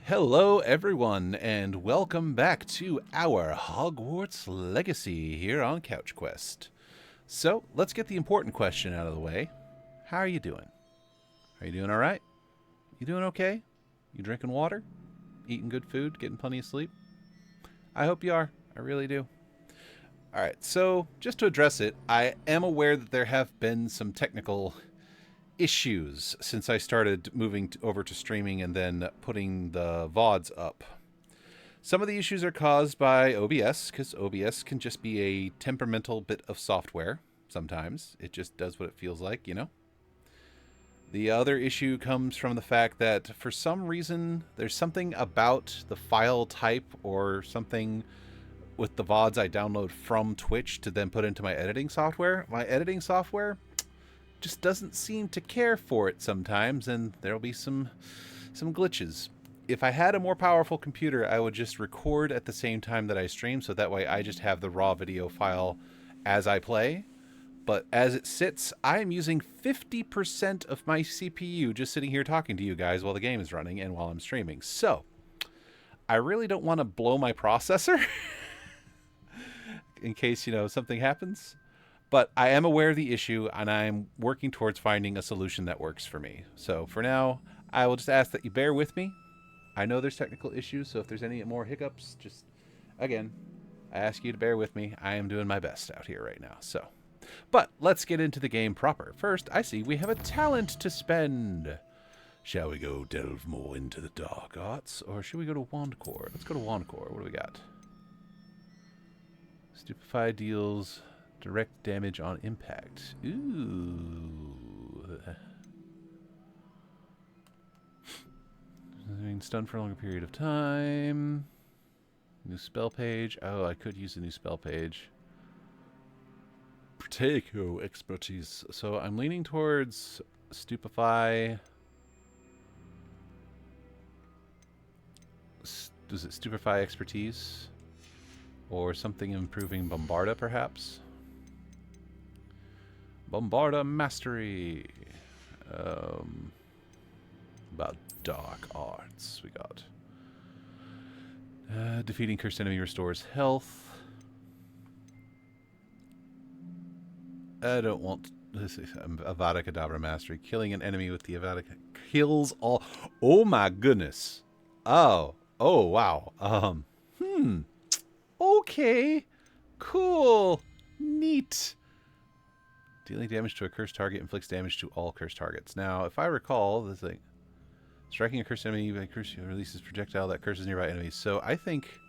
Hello everyone, and welcome back to our Hogwarts Legacy here on CouchQuest. So, let's get the important question out of the way. How are you doing? Are you doing alright? You doing okay? You drinking water? Eating good food? Getting plenty of sleep? I hope you are. I really do. Alright, so just to address it, I am aware that there have been some technical issues since I started moving over to streaming and then putting the VODs up. Some of the issues are caused by OBS, because OBS can just be a temperamental bit of software sometimes. It just does what it feels like, you know? The other issue comes from the fact that for some reason there's something about the file type or something with the VODs I download from Twitch to then put into my editing software. My editing software just doesn't seem to care for it sometimes, and there'll be some glitches. If I had a more powerful computer, I would just record at the same time that I stream, so that way I just have the raw video file as I play. But as it sits, I'm using 50% of my CPU just sitting here talking to you guys while the game is running and while I'm streaming. So, I really don't want to blow my processor in case, something happens. But I am aware of the issue, and I'm working towards finding a solution that works for me. So for now, I will just ask that you bear with me. I know there's technical issues, so if there's any more hiccups, just, again, I ask you to bear with me. I am doing my best out here right now. So, but let's get into the game proper. First, I see we have a talent to spend. Shall we go delve more into the dark arts, or should we go to Wand Core? Let's go to Wand Core. What do we got? Stupefy deals direct damage on impact. Ooh. Stun for a longer period of time. New spell page. Oh, I could use a new spell page. Protego expertise. So I'm leaning towards Stupefy. Does it Stupefy expertise? Or something improving Bombarda, perhaps? Bombarda Mastery. About dark arts. We got defeating cursed enemy restores health. I don't want this is Avada Kedavra Mastery. Killing an enemy with the Avada kills all. Oh my goodness. Oh wow. Okay. Cool. Neat. Dealing damage to a cursed target inflicts damage to all cursed targets. Now, if I recall, the thing, striking a cursed enemy by curse releases projectile that curses nearby enemies. So I think,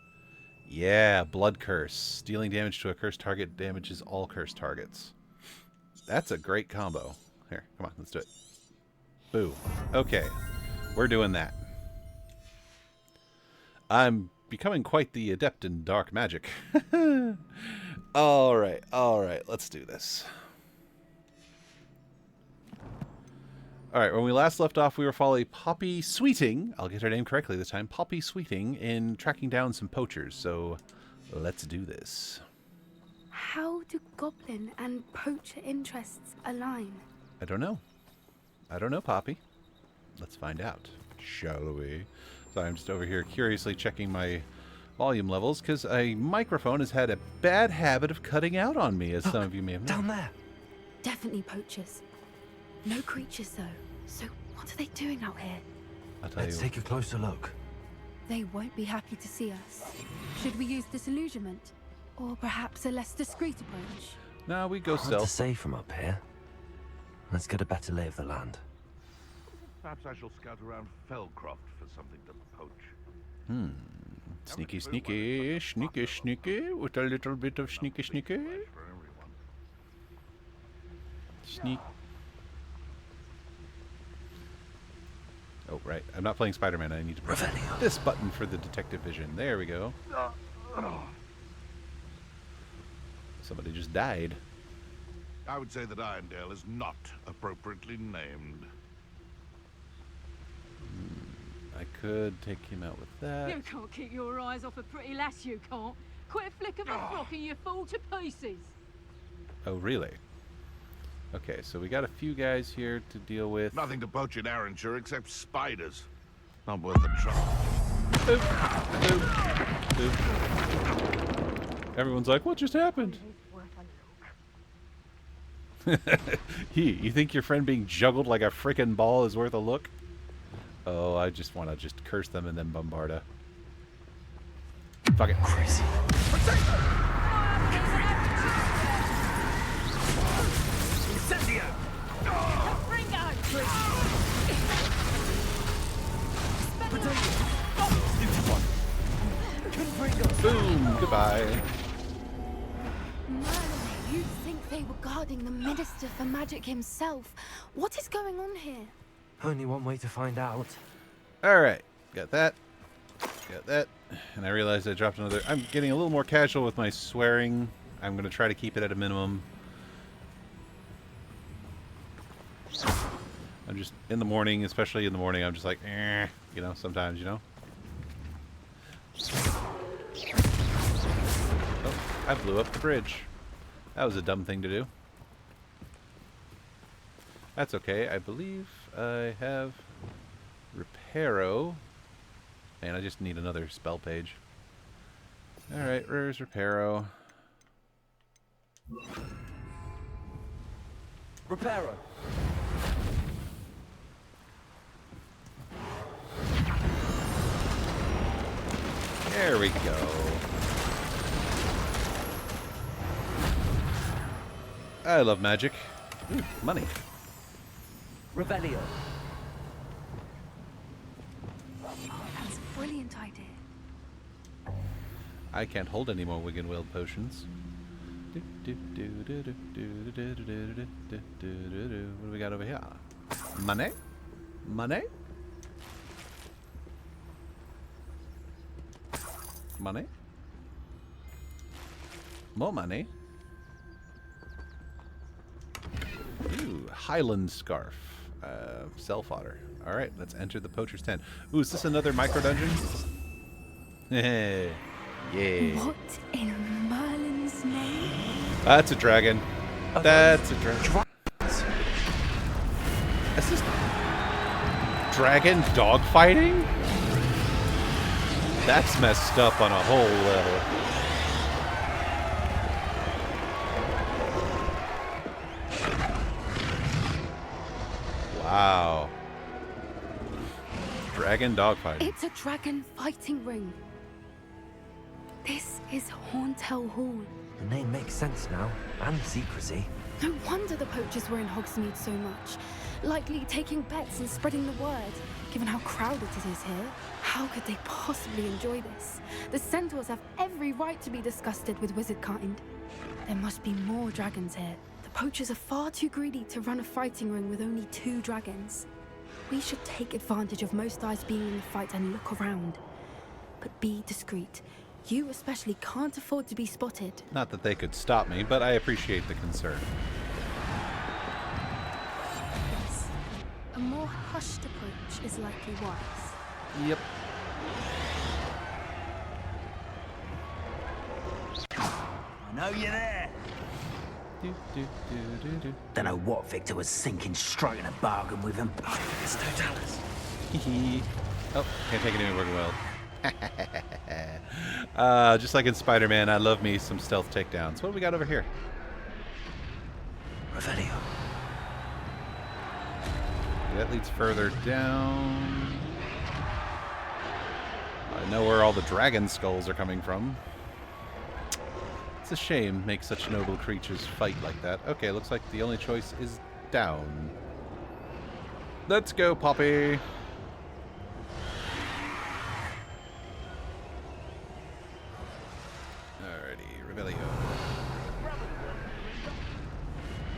yeah, blood curse. Dealing damage to a cursed target damages all cursed targets. That's a great combo. Here, come on, let's do it. Boo. Okay, we're doing that. I'm becoming quite the adept in dark magic. All right, let's do this. Alright, when we last left off, we were following Poppy Sweeting. I'll get her name correctly this time. Poppy Sweeting in tracking down some poachers. So, let's do this. How do goblin and poacher interests align? I don't know. I don't know, Poppy. Let's find out, shall we? So I'm just over here curiously checking my volume levels, because a microphone has had a bad habit of cutting out on me, as some of you may have known. Down there. Definitely poachers. No creatures, though. So what are they doing out here? I'll tell Let's you. take a closer look. They won't be happy to see us. Should we use disillusionment? Or perhaps a less discreet approach? No, we go Hard to stealth. say from up here. Let's get a better lay of the land. Perhaps I shall scout around Fellcroft for something to poach. Sneaky, sneaky, sneaky, sneaky, with a little bit of sneaky, sneaky. Sneak. Oh, right. I'm not playing Spider-Man. I need to press Revelio. this button for the detective vision. There we go. Somebody just died. I would say that Irondale is not appropriately named. I could take him out with that. You can't keep your eyes off a pretty lass, you can't. Quit a flick of a frock and you fall to pieces. Oh, really? Okay, so we got a few guys here to deal with. Nothing to poach in Arranshire except spiders. Not worth the trouble. Boop, boop, boop. Everyone's like, what just happened? You think your friend being juggled like a freaking ball is worth a look? Oh, I just want to just curse them and then bombard her. Fuck it. Crazy. Incendio! Boom. Goodbye. Merlin, you'd think they were guarding the Minister for Magic himself. What is going on here? Only one way to find out. Alright. Got that. Got that. And I realized I dropped another... I'm getting a little more casual with my swearing. I'm going to try to keep it at a minimum. I'm just... In the morning, especially in the morning, I'm just like, eh. You know, sometimes, you know? Oh, I blew up the bridge. That was a dumb thing to do. That's okay. I believe I have Reparo. And I just need another spell page. Alright, where's Reparo? Reparo. There we go. I love magic. Ooh, money. Revelio. That's a brilliant idea. I can't hold any more Wig and Wild potions. What do we got over here? Money? Money? Money? More money? Ooh, Highland Scarf. Self otter. Alright, let's enter the Poacher's Tent. Ooh, is this another micro dungeon? Yeah. What in Merlin's name? That's a dragon. That's a dragon. Is this dragon dogfighting? That's messed up on a whole level. Wow. Dragon dogfighting. It's a dragon fighting ring. This is Hauntel Hall. The name makes sense now, and the secrecy. No wonder the poachers were in Hogsmeade so much. Likely taking bets and spreading the word, given how crowded it is here. How could they possibly enjoy this? The centaurs have every right to be disgusted with wizardkind. There must be more dragons here. The poachers are far too greedy to run a fighting ring with only 2 dragons. We should take advantage of most eyes being in the fight and look around. But be discreet. You especially can't afford to be spotted. Not that they could stop me, but I appreciate the concern. Yes. A more hushed approach is likely wise. Yep. I know you're there. Don't know what Victor was thinking, striking a bargain with him. It's no Dallas. Oh, can't take it anywhere well. Just like in Spider-Man, I love me some stealth takedowns. What do we got over here? Revelio. That leads further down. I know where all the dragon skulls are coming from. It's a shame make such noble creatures fight like that. Okay, looks like the only choice is down. Let's go, Poppy. Alrighty, Revelio.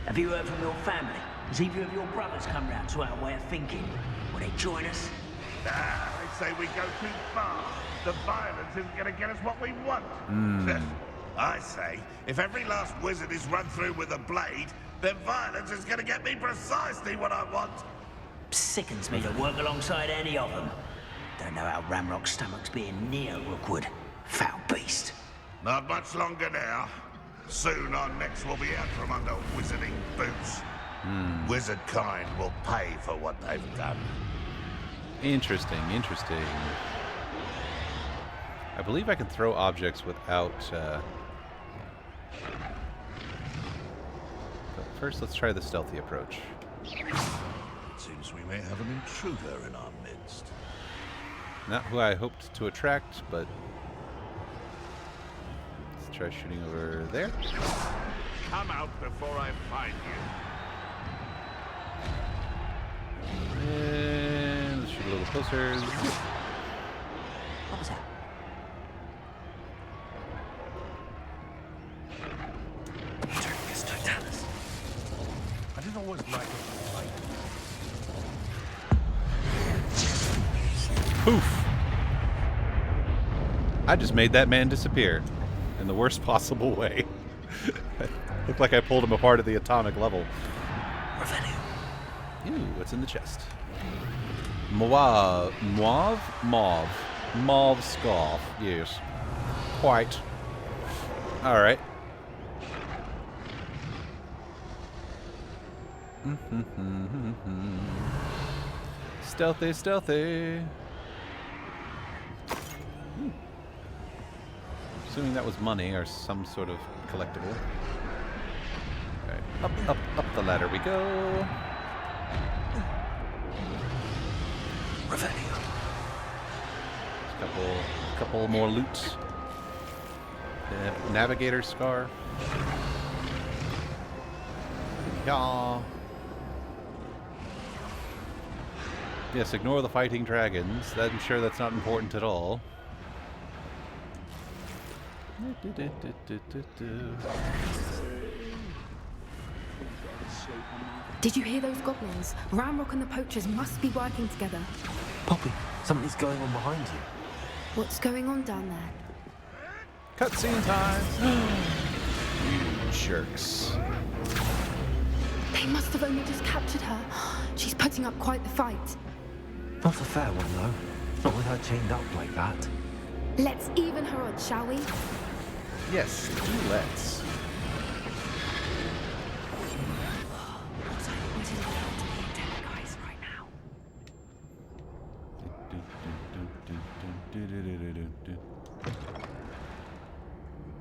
Have you heard from your family? Has either of your brothers come round to our way of thinking? Will they join us? Nah, they say we go too far. The violence isn't going to get us what we want. I say, if every last wizard is run through with a blade, then violence is going to get me precisely what I want. Sickens me to work alongside any of them. Don't know how Ramrock's stomach's being near Rookwood. Foul beast. Not much longer now. Soon our necks will be out from under wizarding boots. Wizard kind will pay for what they've done. Interesting, interesting. I believe I can throw objects without... But first, let's try the stealthy approach. It seems we may have an intruder in our midst. Not who I hoped to attract, but... Let's try shooting over there. Come out before I find you. And let's shoot a little closer. What was that? I didn't always like it. Poof! I just made that man disappear in the worst possible way. Looked like I pulled him apart at the atomic level. Ooh, what's in the chest? Mauve scarf. Yes. Quite. Alright. Stealthy, stealthy. Assuming that was money or some sort of collectible. Alright, up the ladder we go. Couple more loot. Navigator scar. Yeah. Yes, ignore the fighting dragons. I'm sure that's not important at all. Did you hear those goblins? Ramrock and the poachers must be working together. Poppy, something's going on behind you. What's going on down there? Cutscene time! You jerks. They must have only just captured her. She's putting up quite the fight. Not a fair one, though. Not with her chained up like that. Let's even her odds, shall we? Yes, do let's. What I want to listen to the antenna guys right now.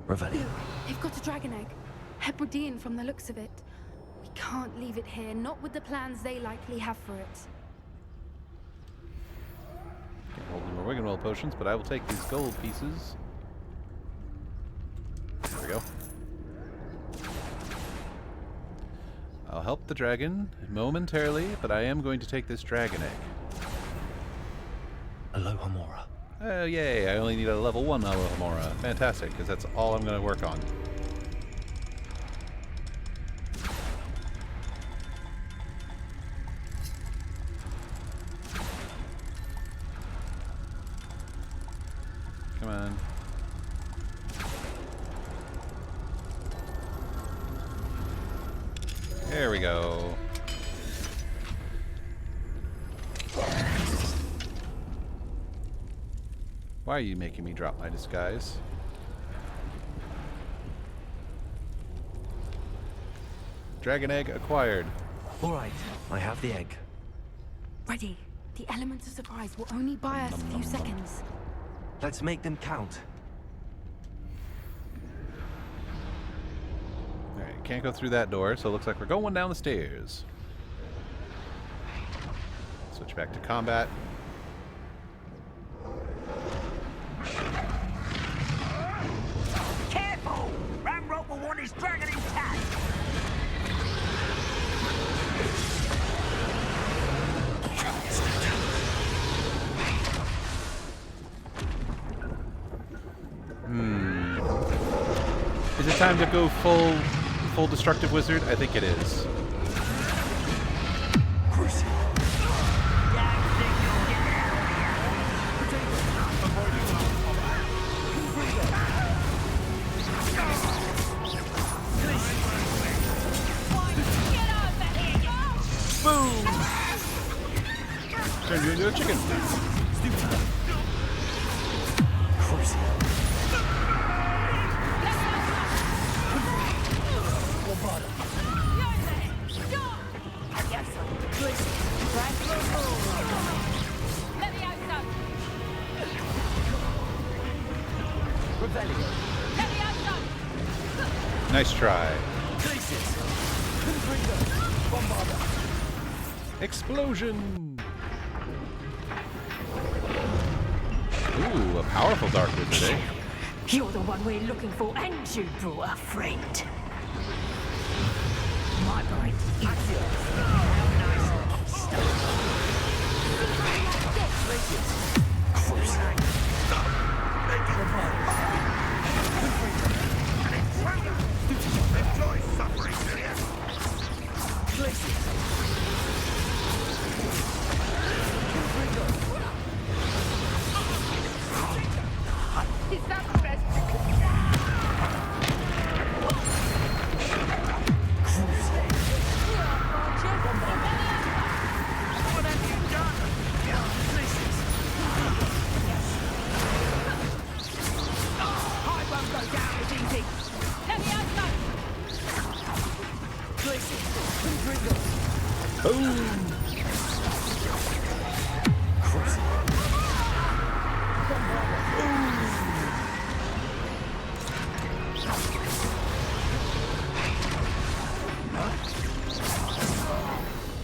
Revelio. They've got a dragon egg. Hebridean from the looks of it. We can't leave it here, not with the plans they likely have for it. Can't hold any more Wiggenwell potions, but I will take these gold pieces. There we go. I'll help the dragon momentarily, but I am going to take this dragon egg. Alohomora. Oh, yay, I only need a level 1 Alohomora. Fantastic, because that's all I'm going to work on. Come on. There we go. Why are you making me drop my disguise? Dragon egg acquired. All right, I have the egg. Ready. The element of surprise will only buy us a few seconds. Let's make them count. Alright, can't go through that door, so it looks like we're going down the stairs. Switch back to combat. Careful! Ramrock will want his dragon intact! Is it time to go full destructive wizard? I think it is. Boom! Turned you into a chicken. Nice try. Explosion! Ooh, a powerful dark wizard, eh? You're the one we're looking for, and you brought a friend. My boy, it's yours. Enjoy suffering, do you? Is that the best you can do? What have you done? I won't go down as easy. Let me out, man. Boom!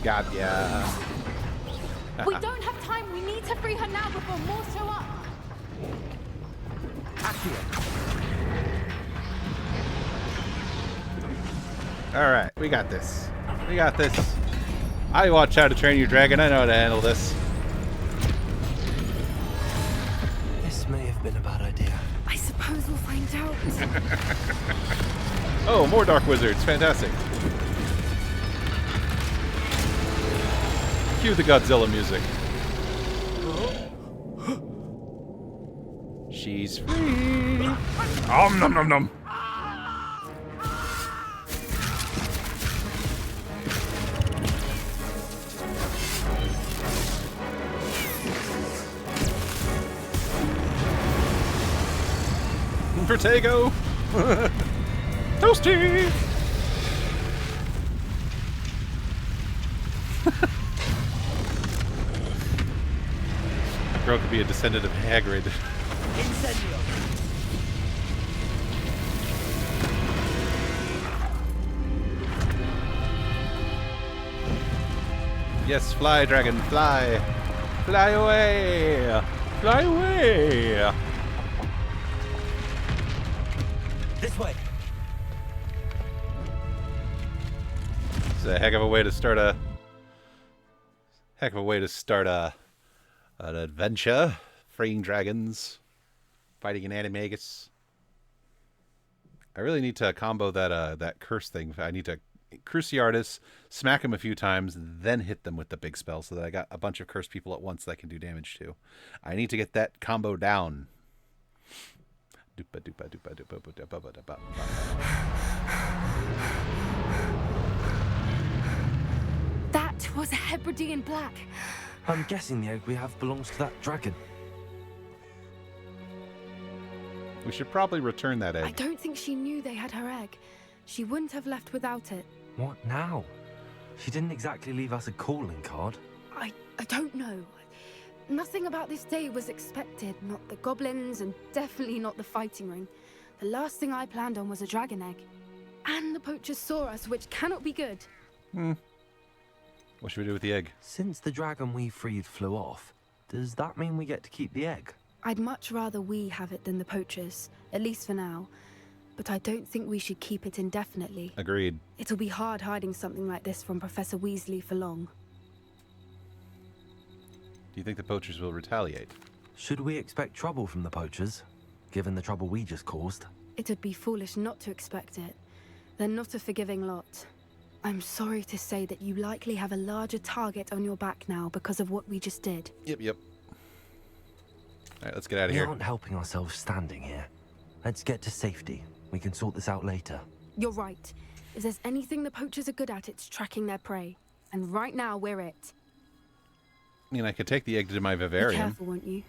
Got ya. We don't have time. We need to free her now before more show up. Alright, we got this. We got this. I watch How to Train Your Dragon. I know how to handle this. This may have been a bad idea. I suppose we'll find out. Oh, more Dark Wizards. Fantastic. Cue the Godzilla music. She's free. Om nom nom nom. Protego. Toasty. Girl could be a descendant of Hagrid. Incendio. Yes, fly, dragon, fly. Fly away. Fly away. This way. It's a heck of a way to start an adventure. Freeing dragons, fighting an animagus. I really need to combo that curse thing. I need to Cruciatus, smack him a few times, then hit them with the big spell so that I got a bunch of cursed people at once that I can do damage to. I need to get that combo down. That was a Hebridean black. I'm guessing the egg we have belongs to that dragon. We should probably return that I egg. don't think she knew they had her egg. She wouldn't have left without it. What now? She didn't exactly leave us a calling card. I don't know. Nothing about this day was expected. Not the goblins, and definitely not the fighting ring. The last thing I planned on was a dragon egg. And the poachers saw us, which cannot be good. What should we do with the egg? Since the dragon we freed flew off, does that mean we get to keep the egg? I'd much rather we have it than the poachers, at least for now. But I don't think we should keep it indefinitely. Agreed. It'll be hard hiding something like this from Professor Weasley for long. Do you think the poachers will retaliate? Should we expect trouble from the poachers, given the trouble we just caused? It would be foolish not to expect it. They're not a forgiving lot. I'm sorry to say that you likely have a larger target on your back now because of what we just did. Yep. Alright, let's get out of We here. aren't helping ourselves standing here. Let's get to safety. We can sort this out later. You're right. If there's anything the poachers are good at, it's tracking their prey. And right now, we're it. I mean, I could take the egg to my Be vivarium. careful, won't you?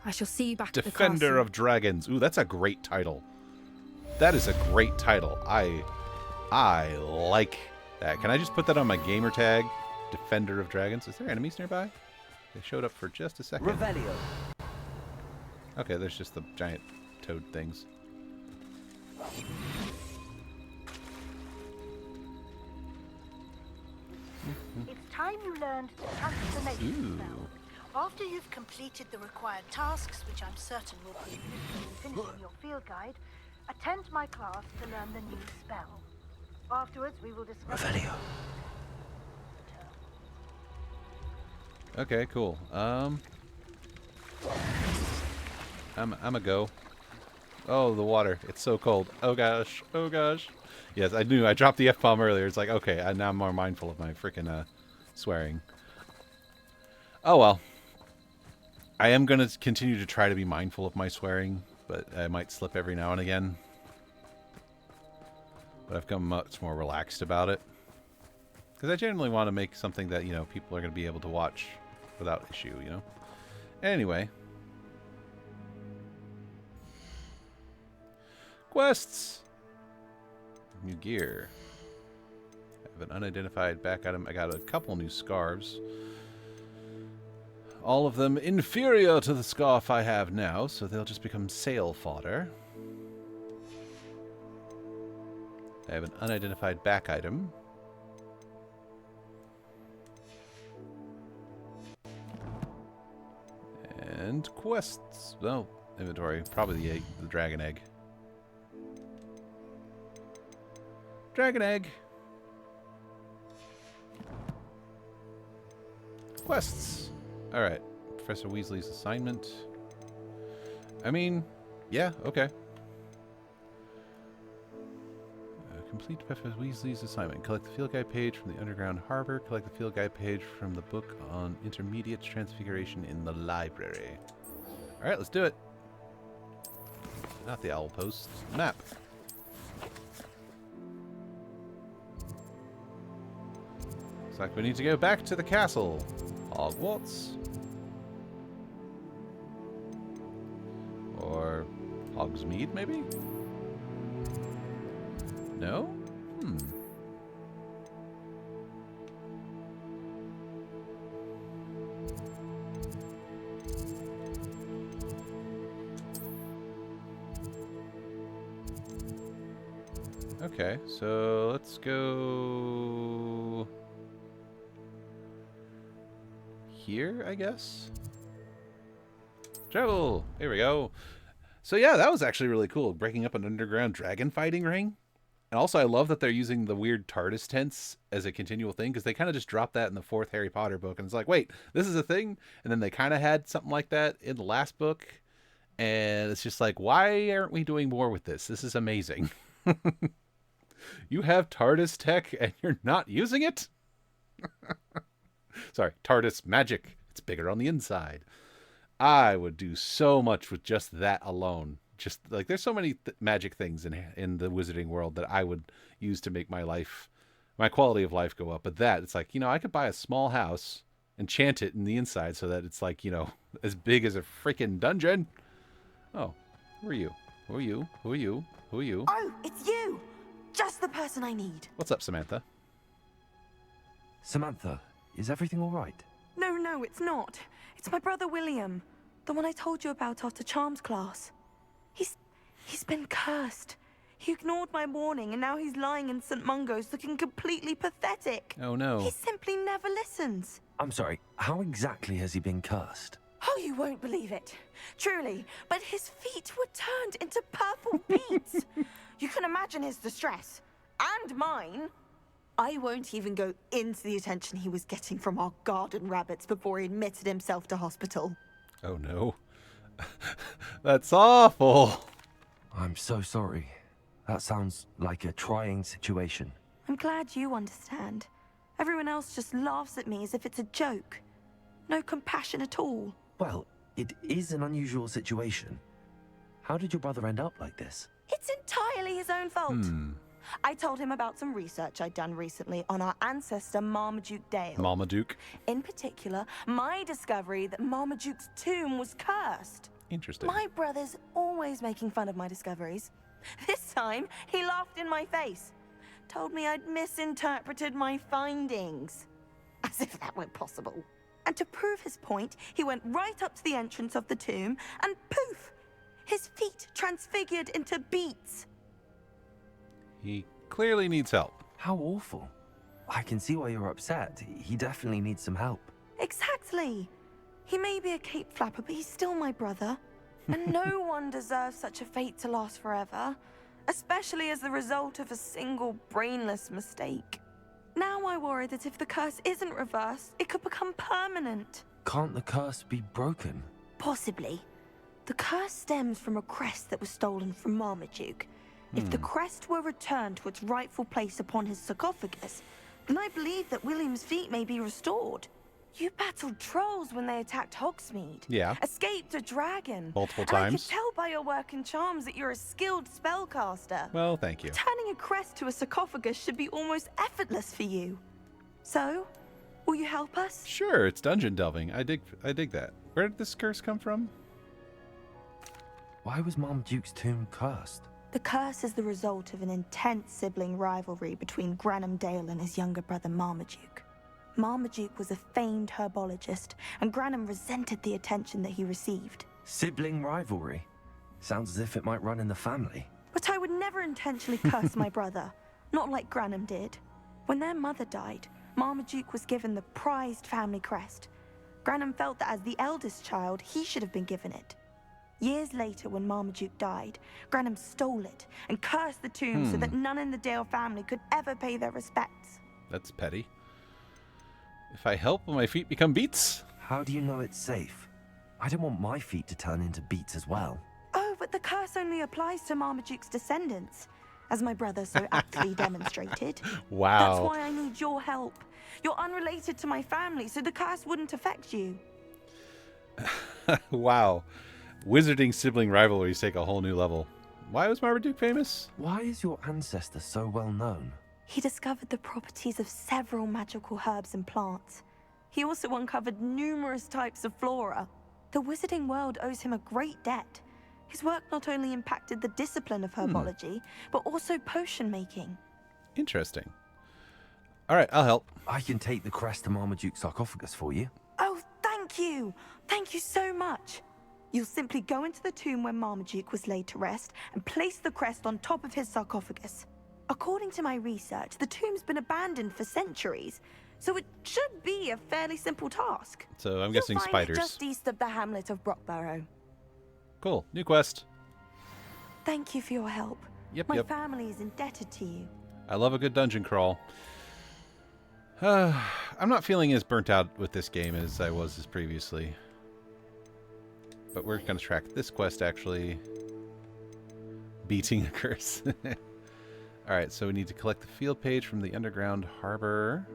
I shall see you back at the Defender castle. of Dragons. Ooh, that's a great title. That is a great title. I like that. Can I just put that on my gamer tag? Defender of Dragons. Is there enemies nearby? They showed up for just a second. Revelio. Okay, there's just the giant toad things. It's time you learned the transformation spell. After you've completed the required tasks, which I'm certain will be useful in finishing your field guide, attend my class to learn the new spell. Afterwards, we will discuss... Revelio. Okay, cool. I'm a go. Oh, the water. It's so cold. Oh gosh. Oh gosh. Yes, I knew. I dropped the F-bomb earlier. It's like, okay, now I'm more mindful of my freaking swearing. Oh well. I am going to continue to try to be mindful of my swearing, but I might slip every now and again. But I've become much more relaxed about it. Because I generally want to make something that, you know, people are going to be able to watch without issue, you know? Anyway. Quests! New gear. I have an unidentified back item. I got a couple new scarves. All of them inferior to the scarf I have now, so they'll just become sail fodder. I have an unidentified back item. And quests. Well, inventory. Probably the dragon egg. Dragon egg. Quests. Alright. Professor Weasley's assignment. I mean, yeah, okay. Complete Professor Weasley's assignment. Collect the field guide page from the underground harbor. Collect the field guide page from the book on intermediate transfiguration in the library. Alright, let's do it. Not the owl post. Map. Looks like we need to go back to the castle. Hogwarts. Or Hogsmeade, maybe? No? Okay, so let's go here, I guess. Travel! Here we go. So yeah, that was actually really cool. Breaking up an underground dragon fighting ring. And also, I love that they're using the weird TARDIS tense as a continual thing, because they kind of just dropped that in the 4th Harry Potter book. And it's like, wait, this is a thing? And then they kind of had something like that in the last book. And it's just like, why aren't we doing more with this? This is amazing. You have TARDIS tech and you're not using it? Sorry, TARDIS magic. It's bigger on the inside. I would do so much with just that alone. Just like there's so many magic things in the wizarding world that I would use to make my life, my quality of life go up. But that, it's like, you know, I could buy a small house, enchant it in the inside so that it's like, you know, as big as a freaking dungeon. Oh, who are you? Who are you? Who are you? Who are you? Oh, it's you! Just the person I need. What's up, Samantha? Samantha, is everything all right? No, it's not. It's my brother William. The one I told you about after Charms class. He's been cursed. He ignored my warning and now he's lying in St. Mungo's looking completely pathetic. Oh no. He simply never listens. I'm sorry, how exactly has he been cursed? Oh, you won't believe it. Truly, but his feet were turned into purple beets. You can imagine his distress. And mine. I won't even go into the attention he was getting from our garden rabbits before he admitted himself to hospital. Oh no. That's awful. I'm so sorry. That sounds like a trying situation. I'm glad you understand. Everyone else just laughs at me as if it's a joke. No compassion at all. Well, it is an unusual situation. How did your brother end up like this? It's entirely his own fault. I told him about some research I'd done recently on our ancestor Marmaduke Dale. Marmaduke. In particular, my discovery that Marmaduke's tomb was cursed. Interesting. My brother's always making fun of my discoveries. This time, he laughed in my face. Told me I'd misinterpreted my findings. As if that were possible. And to prove his point, he went right up to the entrance of the tomb and poof! His feet transfigured into beets. He clearly needs help. How awful. I can see why you're upset. He definitely needs some help. Exactly. He may be a cape flapper, but he's still my brother. And no one deserves such a fate to last forever, especially as the result of a single brainless mistake. Now I worry that if the curse isn't reversed, it could become permanent. Can't the curse be broken? Possibly. The curse stems from a crest that was stolen from Marmaduke. If the crest were returned to its rightful place upon his sarcophagus, then I believe that William's feet may be restored. You battled trolls when they attacked Hogsmeade. Yeah. Escaped a dragon. Multiple And I times. can tell by your work and charms that you're a skilled spellcaster. Well, thank you. Turning a crest to a sarcophagus should be almost effortless for you. So, will you help us? Sure, it's dungeon delving. I dig that. Where did this curse come from? Why was Marmaduke's tomb cursed? The curse is the result of an intense sibling rivalry between Granham Dale and his younger brother Marmaduke. Marmaduke was a famed herbologist, and Granham resented the attention that he received. Sibling rivalry. Sounds as if it might run in the family. But I would never intentionally curse my brother, not like Granham did. When their mother died, Marmaduke was given the prized family crest. Granham felt that as the eldest child, he should have been given it. Years later, when Marmaduke died, Granham stole it and cursed the tomb so that none in the Dale family could ever pay their respects. That's petty. If I help, will my feet become beets? How do you know it's safe? I don't want my feet to turn into beets as well. Oh, but the curse only applies to Marmaduke's descendants, as my brother so aptly demonstrated. Wow. That's why I need your help. You're unrelated to my family, so the curse wouldn't affect you. Wow. Wizarding sibling rivalries take a whole new level. Why was Marmaduke famous? Why is your ancestor so well known? He discovered the properties of several magical herbs and plants. He also uncovered numerous types of flora. The wizarding world owes him a great debt. His work not only impacted the discipline of herbology, but also potion making. Interesting. All right, I'll help. I can take the crest to Marmaduke's sarcophagus for you. Oh, thank you! Thank you so much! You'll simply go into the tomb where Marmaduke was laid to rest and place the crest on top of his sarcophagus. According to my research, the tomb's been abandoned for centuries, so it should be a fairly simple task. So I'm guessing You'll find spiders. it just east of the hamlet of Brockborough. Cool. New quest. Thank you for your help. Yep, My yep. family is indebted to you. I love a good dungeon crawl. I'm not feeling as burnt out with this game as I was previously. But we're going to track this quest, actually. Beating a curse. Alright, so we need to collect the field page from the underground harbor.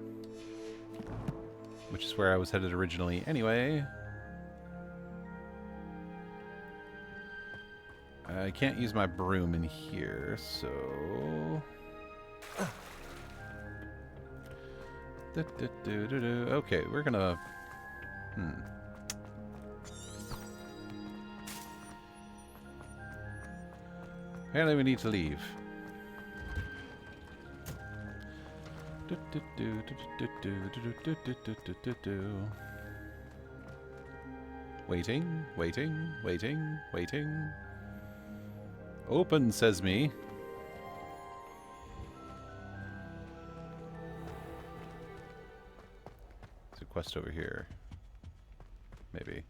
Which is where I was headed originally anyway. I can't use my broom in here, so... Okay, we're gonna... Apparently we need to leave. Waiting, waiting, waiting, waiting. Open, says me. There's a quest over here. Maybe.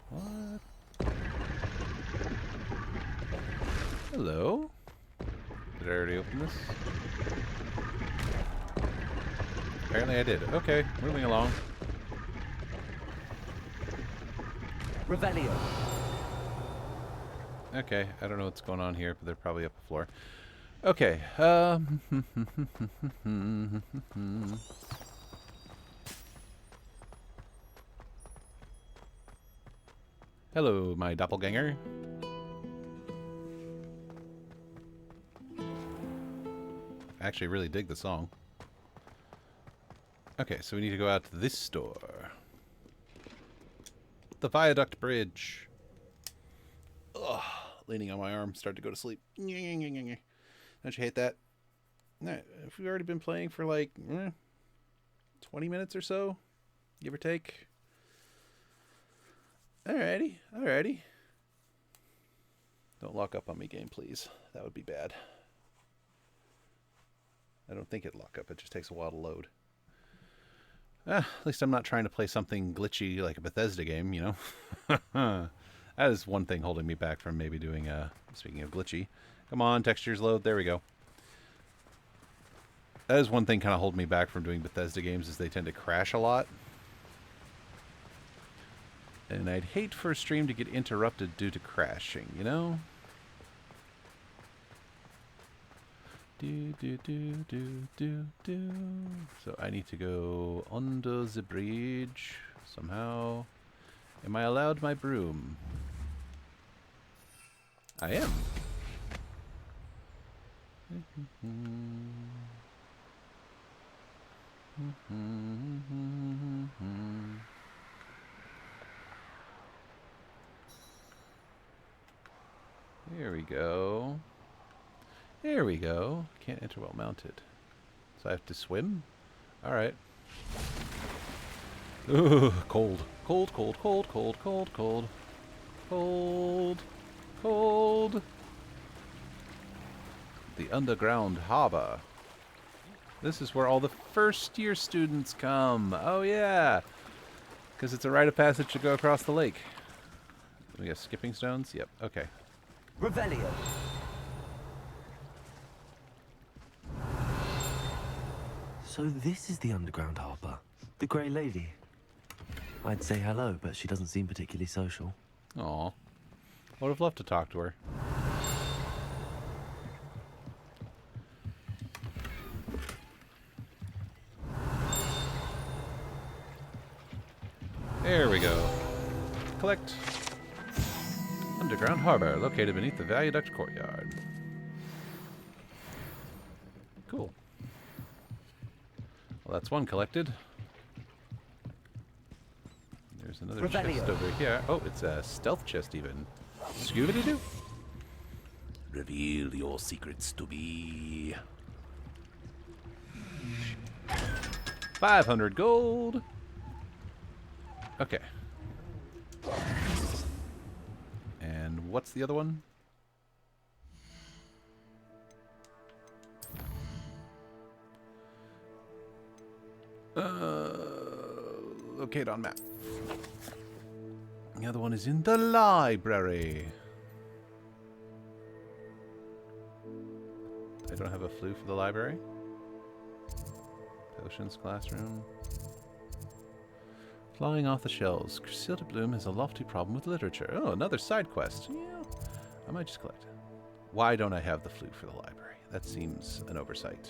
What? Hello? Did I already open this? Apparently I did. Okay, moving along. Revelio. Okay, I don't know what's going on here, but they're probably up the floor. Okay, hello, my doppelganger. I actually really dig the song. Okay, so we need to go out to this store. The Viaduct Bridge. Ugh, leaning on my arm, started to go to sleep. Don't you hate that? If we've already been playing for like 20 minutes or so, give or take. Alrighty, alrighty. Don't lock up on me, game, please. That would be bad. I don't think it'd lock up. It just takes a while to load. At least I'm not trying to play something glitchy like a Bethesda game, you know? That is one thing holding me back from maybe doing, speaking of glitchy. Come on, textures load. There we go. That is one thing kind of holding me back from doing Bethesda games, is they tend to crash a lot. And I'd hate for a stream to get interrupted due to crashing, you know? So I need to go under the bridge somehow. Am I allowed my broom? I am. There we go. There we go. Can't enter while mounted. So I have to swim? Alright. Ooh, cold. Cold, cold, cold, cold, cold, cold. Cold. Cold. The underground harbor. This is where all the first-year students come. Oh, yeah. Because it's a rite of passage to go across the lake. We got skipping stones? Yep, okay. Revelio. So this is the underground harbor. The Grey Lady. I'd say hello, but she doesn't seem particularly social. Aw. Would have loved to talk to her. There we go. Collect. Underground harbor, located beneath the Viaduct courtyard. Cool. Well, that's one collected. There's another chest over here. Oh, it's a stealth chest even. Scooby-Doo? Reveal your secrets to me. 500 gold. Okay. And what's the other one? Locate on map. The other one is in the library. I don't have a flue for the library. Potions classroom. Flying off the shelves. Cressilda Bloom has a lofty problem with literature. Oh, another side quest. Yeah, I might just collect it. Why don't I have the flute for the library? That seems an oversight.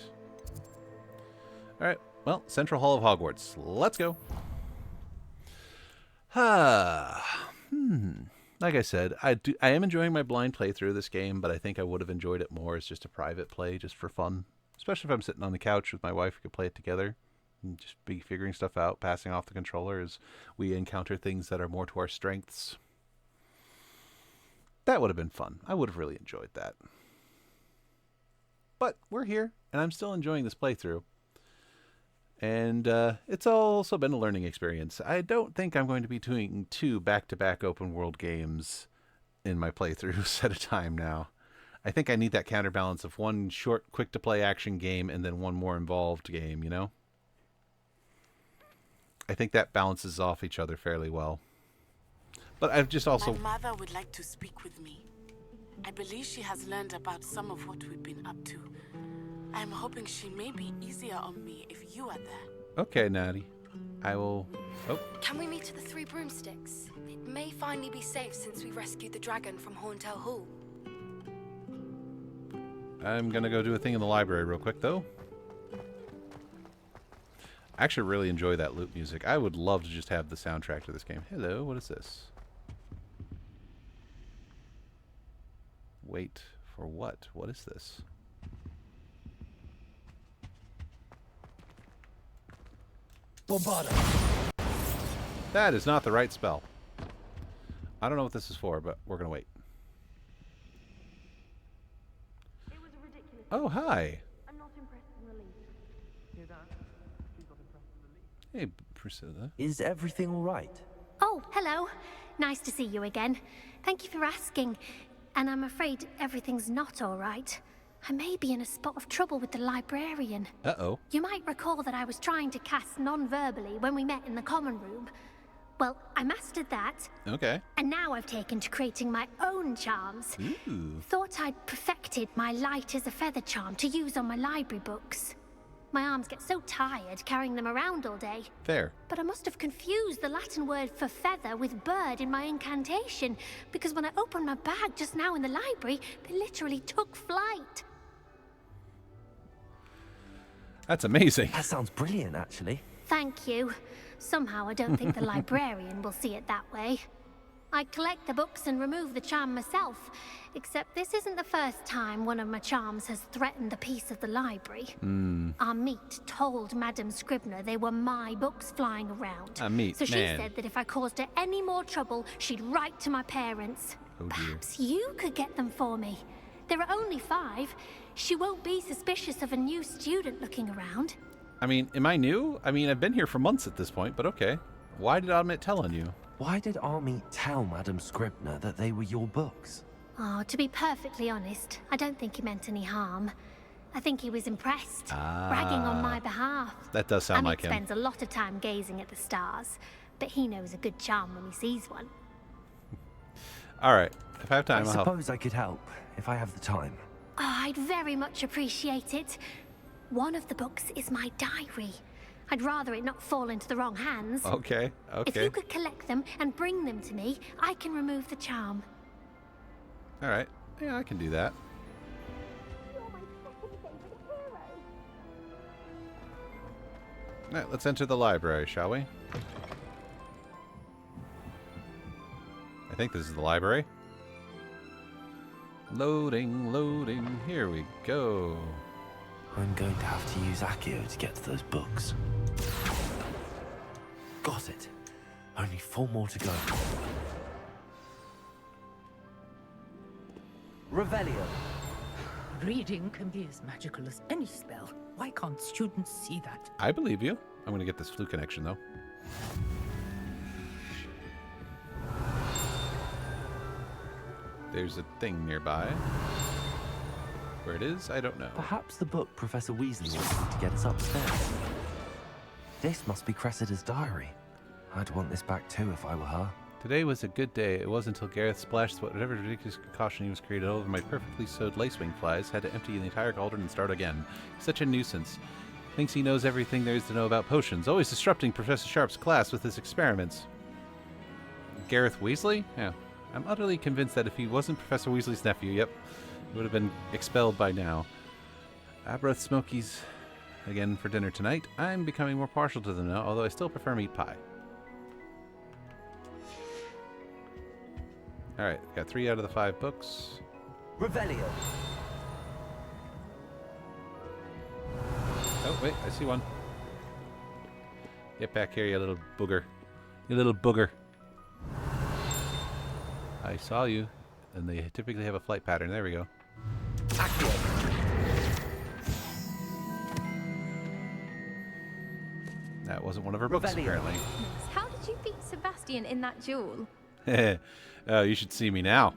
Alright, well, Central Hall of Hogwarts. Let's go. Like I said, I am enjoying my blind playthrough of this game, but I think I would have enjoyed it more as just a private play, just for fun. Especially if I'm sitting on the couch with my wife, we could play it together. And just be figuring stuff out, passing off the controller as we encounter things that are more to our strengths. That would have been fun. I would have really enjoyed that. But we're here, and I'm still enjoying this playthrough. And it's also been a learning experience. I don't think I'm going to be doing 2 back-to-back open world games in my playthroughs at a time now. I think I need that counterbalance of one short, quick-to-play action game and then one more involved game, you know? I think that balances off each other fairly well. But I've just also... My mother would like to speak with me. I believe she has learned about some of what we've been up to. I'm hoping she may be easier on me if you are there. Okay, Natty. I will... Oh. Can we meet at the Three Broomsticks? It may finally be safe since we rescued the dragon from Horntail Hall. I'm gonna go do a thing in the library real quick, though. I actually really enjoy that loop music. I would love to just have the soundtrack to this game. Hello, what is this? Wait for what? What is this? Bombarda. That is not the right spell. I don't know what this is for, but we're gonna wait. It was a ridiculous. Oh, hi. I'm not impressed in the least. Hear that? She's not impressed in the least. Hey, Priscilla. Is everything all right? Oh, hello. Nice to see you again. Thank you for asking. and I'm afraid everything's not all right. I may be in a spot of trouble with the librarian. Uh-oh. You might recall that I was trying to cast non-verbally when we met in the common room. Well, I mastered that. Okay. And now I've taken to creating my own charms. Ooh. Thought I'd perfected my light as a feather charm to use on my library books. My arms get so tired carrying them around all day. Fair. But I must have confused the Latin word for feather with bird in my incantation, because when I opened my bag just now in the library, they literally took flight. That's amazing. That sounds brilliant, actually. Thank you. Somehow I don't think the librarian will see it that way. I collect the books and remove the charm myself, except this isn't the first time one of my charms has threatened the peace of the library. Our meet told Madame Scribner they were my books flying around. So she said that if I caused her any more trouble, she'd write to my parents. Oh, dear. Perhaps you could get them for me. There are only 5. She won't be suspicious of a new student looking around. I mean, am I new? I mean, I've been here for months at this point, but okay. Why did Amit tell on you? Why did Army tell Madame Scribner that they were your books? Oh, to be perfectly honest, I don't think he meant any harm. I think he was impressed, bragging on my behalf. That does sound like Amit him. spends a lot of time gazing at the stars, but he knows a good charm when he sees one. All right. If I have time, I I'll help. suppose I could help, if I have the time. Oh, I'd very much appreciate it. One of the books is my diary. I'd rather it not fall into the wrong hands. Okay, If you could collect them and bring them to me, I can remove the charm. All right. Yeah, I can do that. You're my second favorite hero. All right, let's enter the library, shall we? I think this is the library. Loading, loading. Here we go. I'm going to have to use Accio to get to those books. Got it. Only 4 more to go. Revelio. Reading can be as magical as any spell. Why can't students see that? I believe you. I'm going to get this flu connection, though. There's a thing nearby. Where it is, I don't know. Perhaps the book Professor Weasley wanted to get us upstairs. This must be Cressida's diary. I'd want this back too if I were her. Today was a good day. It wasn't until Gareth splashed whatever ridiculous concoction he was created all over my perfectly sewed lacewing flies. Had to empty the entire cauldron and start again. Such a nuisance. Thinks he knows everything there is to know about potions. Always disrupting Professor Sharp's class with his experiments. Gareth Weasley? Yeah. I'm utterly convinced that if he wasn't Professor Weasley's nephew, yep, he would have been expelled by now. Aberth Smokies again for dinner tonight. I'm becoming more partial to them now, although I still prefer meat pie. Alright, got 3 out of the 5 books. Revelio. Oh, wait, I see one. Get back here, you little booger. You little booger. I saw you. And they typically have a flight pattern. There we go. That wasn't one of her books, apparently. How did you beat Sebastian in that duel? You should see me now.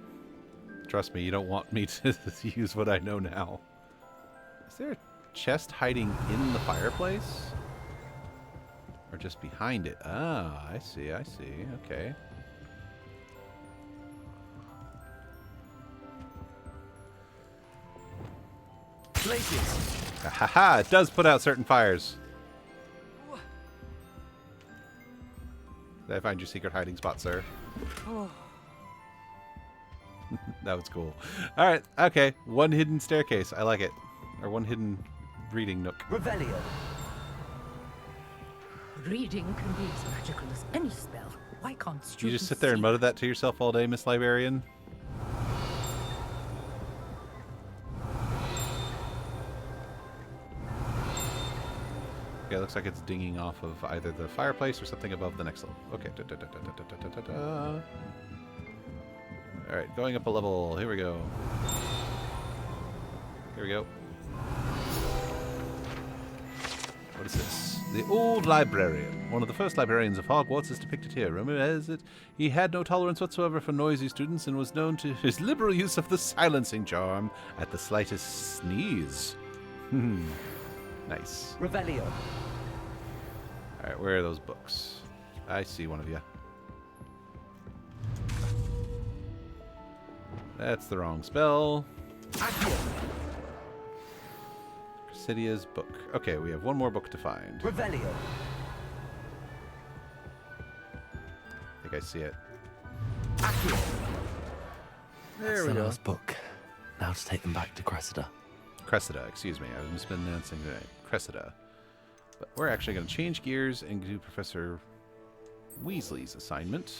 Trust me, you don't want me to use what I know now. Is there a chest hiding in the fireplace? Or just behind it? Ah, I see, I see. Okay. Places. Haha, it does put out certain fires. Did I find your secret hiding spot, sir? Oh. That was cool. Alright, okay. One hidden staircase. I like it. Or one hidden reading nook. Revelio. Reading can be as magical as any spell. Why can't students You just sit there and mutter that to yourself all day, Miss Librarian? Okay, looks like it's dinging off of either the fireplace or something above the next level. Okay. Alright, going up a level. Here we go. Here we go. What is this? The old librarian. One of the first librarians of Hogwarts is depicted here. Rumor has it he had no tolerance whatsoever for noisy students and was known to his liberal use of the silencing charm at the slightest sneeze. Nice. Revelio. Alright, where are those books? I see one of you. That's the wrong spell. Cydia's book. Okay, we have one more book to find. Revelio. I think I see it. There we go. Last book. Now to take them back to Cressida. Cressida, excuse me. I was mispronouncing it. Cressida. But we're actually going to change gears and do Professor Weasley's assignment.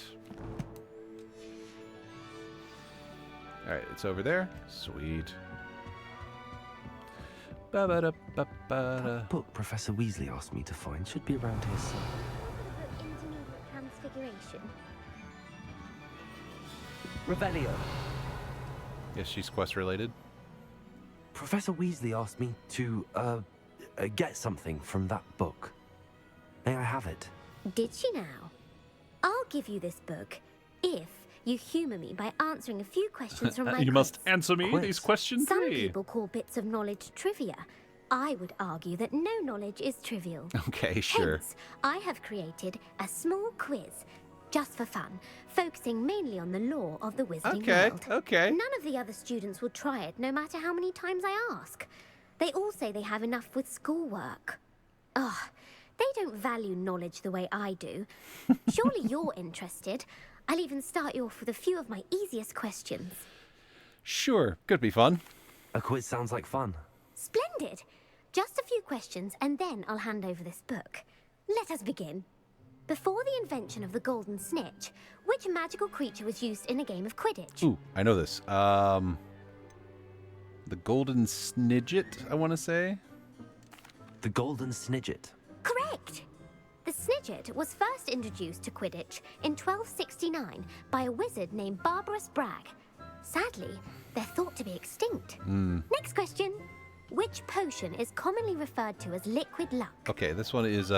Alright, it's over there. Sweet. That book Professor Weasley asked me to find should be around here somewhere. Intermediate transfiguration. Revelio. Yes, she's quest related. Professor Weasley asked me to, get something from that book. May I have it? Did she now? I'll give you this book if you humour me by answering a few questions from my You quiz. must answer me these questions. Some people call bits of knowledge trivia. I would argue that no knowledge is trivial. Okay, sure. Hence, I have created a small quiz, just for fun, focusing mainly on the lore of the Wizarding World. Okay. None of the other students will try it, no matter how many times I ask. They all say they have enough with schoolwork. Ugh, they don't value knowledge the way I do. Surely you're interested. I'll even start you off with a few of my easiest questions. Sure, could be fun. A quiz sounds like fun. Splendid! Just a few questions, and then I'll hand over this book. Let us begin. Before the invention of the golden snitch, which magical creature was used in a game of Quidditch? Ooh, I know this. The golden snidget, I want to say. The golden snidget. Correct! The snidget was first introduced to Quidditch in 1269 by a wizard named Barbarous Bragg. Sadly, they're thought to be extinct. Next question. Which potion is commonly referred to as liquid luck? Okay, this one is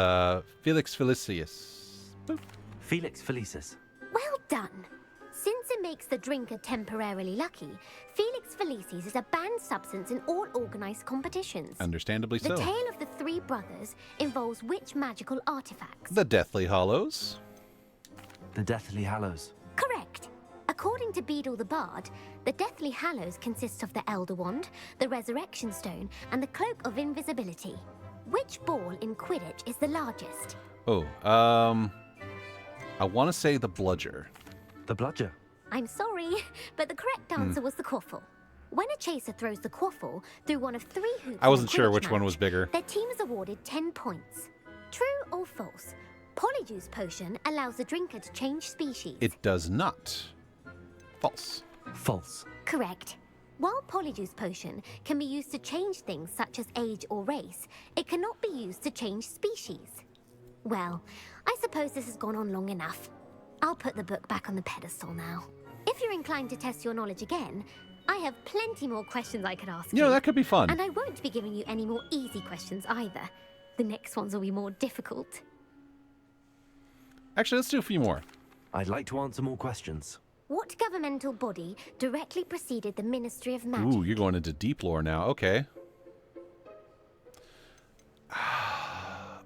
Felix Felicius. Boop. Felix Felicis. Well done. Since it makes the drinker temporarily lucky, Felix Felicis is a banned substance in all organized competitions. Understandably The so. tale of the three brothers involves which magical artifacts? The Deathly Hallows. The Deathly Hallows. Correct. According to Beedle the Bard, the Deathly Hallows consist of the Elder Wand, the Resurrection Stone, and the Cloak of Invisibility. Which ball in Quidditch is the largest? Oh, I want to say the bludger. The bludger. I'm sorry, but the correct answer was the quaffle. When a chaser throws the quaffle through one of three hoops, I wasn't in a sure Quidditch which one match, was bigger. Their team is awarded 10 points. True or false? Polyjuice potion allows the drinker to change species. It does not. False. False. Correct. While Polyjuice potion can be used to change things such as age or race, it cannot be used to change species. Well, I suppose this has gone on long enough. I'll put the book back on the pedestal now. If you're inclined to test your knowledge again, I have plenty more questions I could ask you. You know, that could be fun. And I won't be giving you any more easy questions either. The next ones will be more difficult. Actually, let's do a few more. I'd like to answer more questions. What governmental body directly preceded the Ministry of Magic? Ooh, you're going into deep lore now. Okay.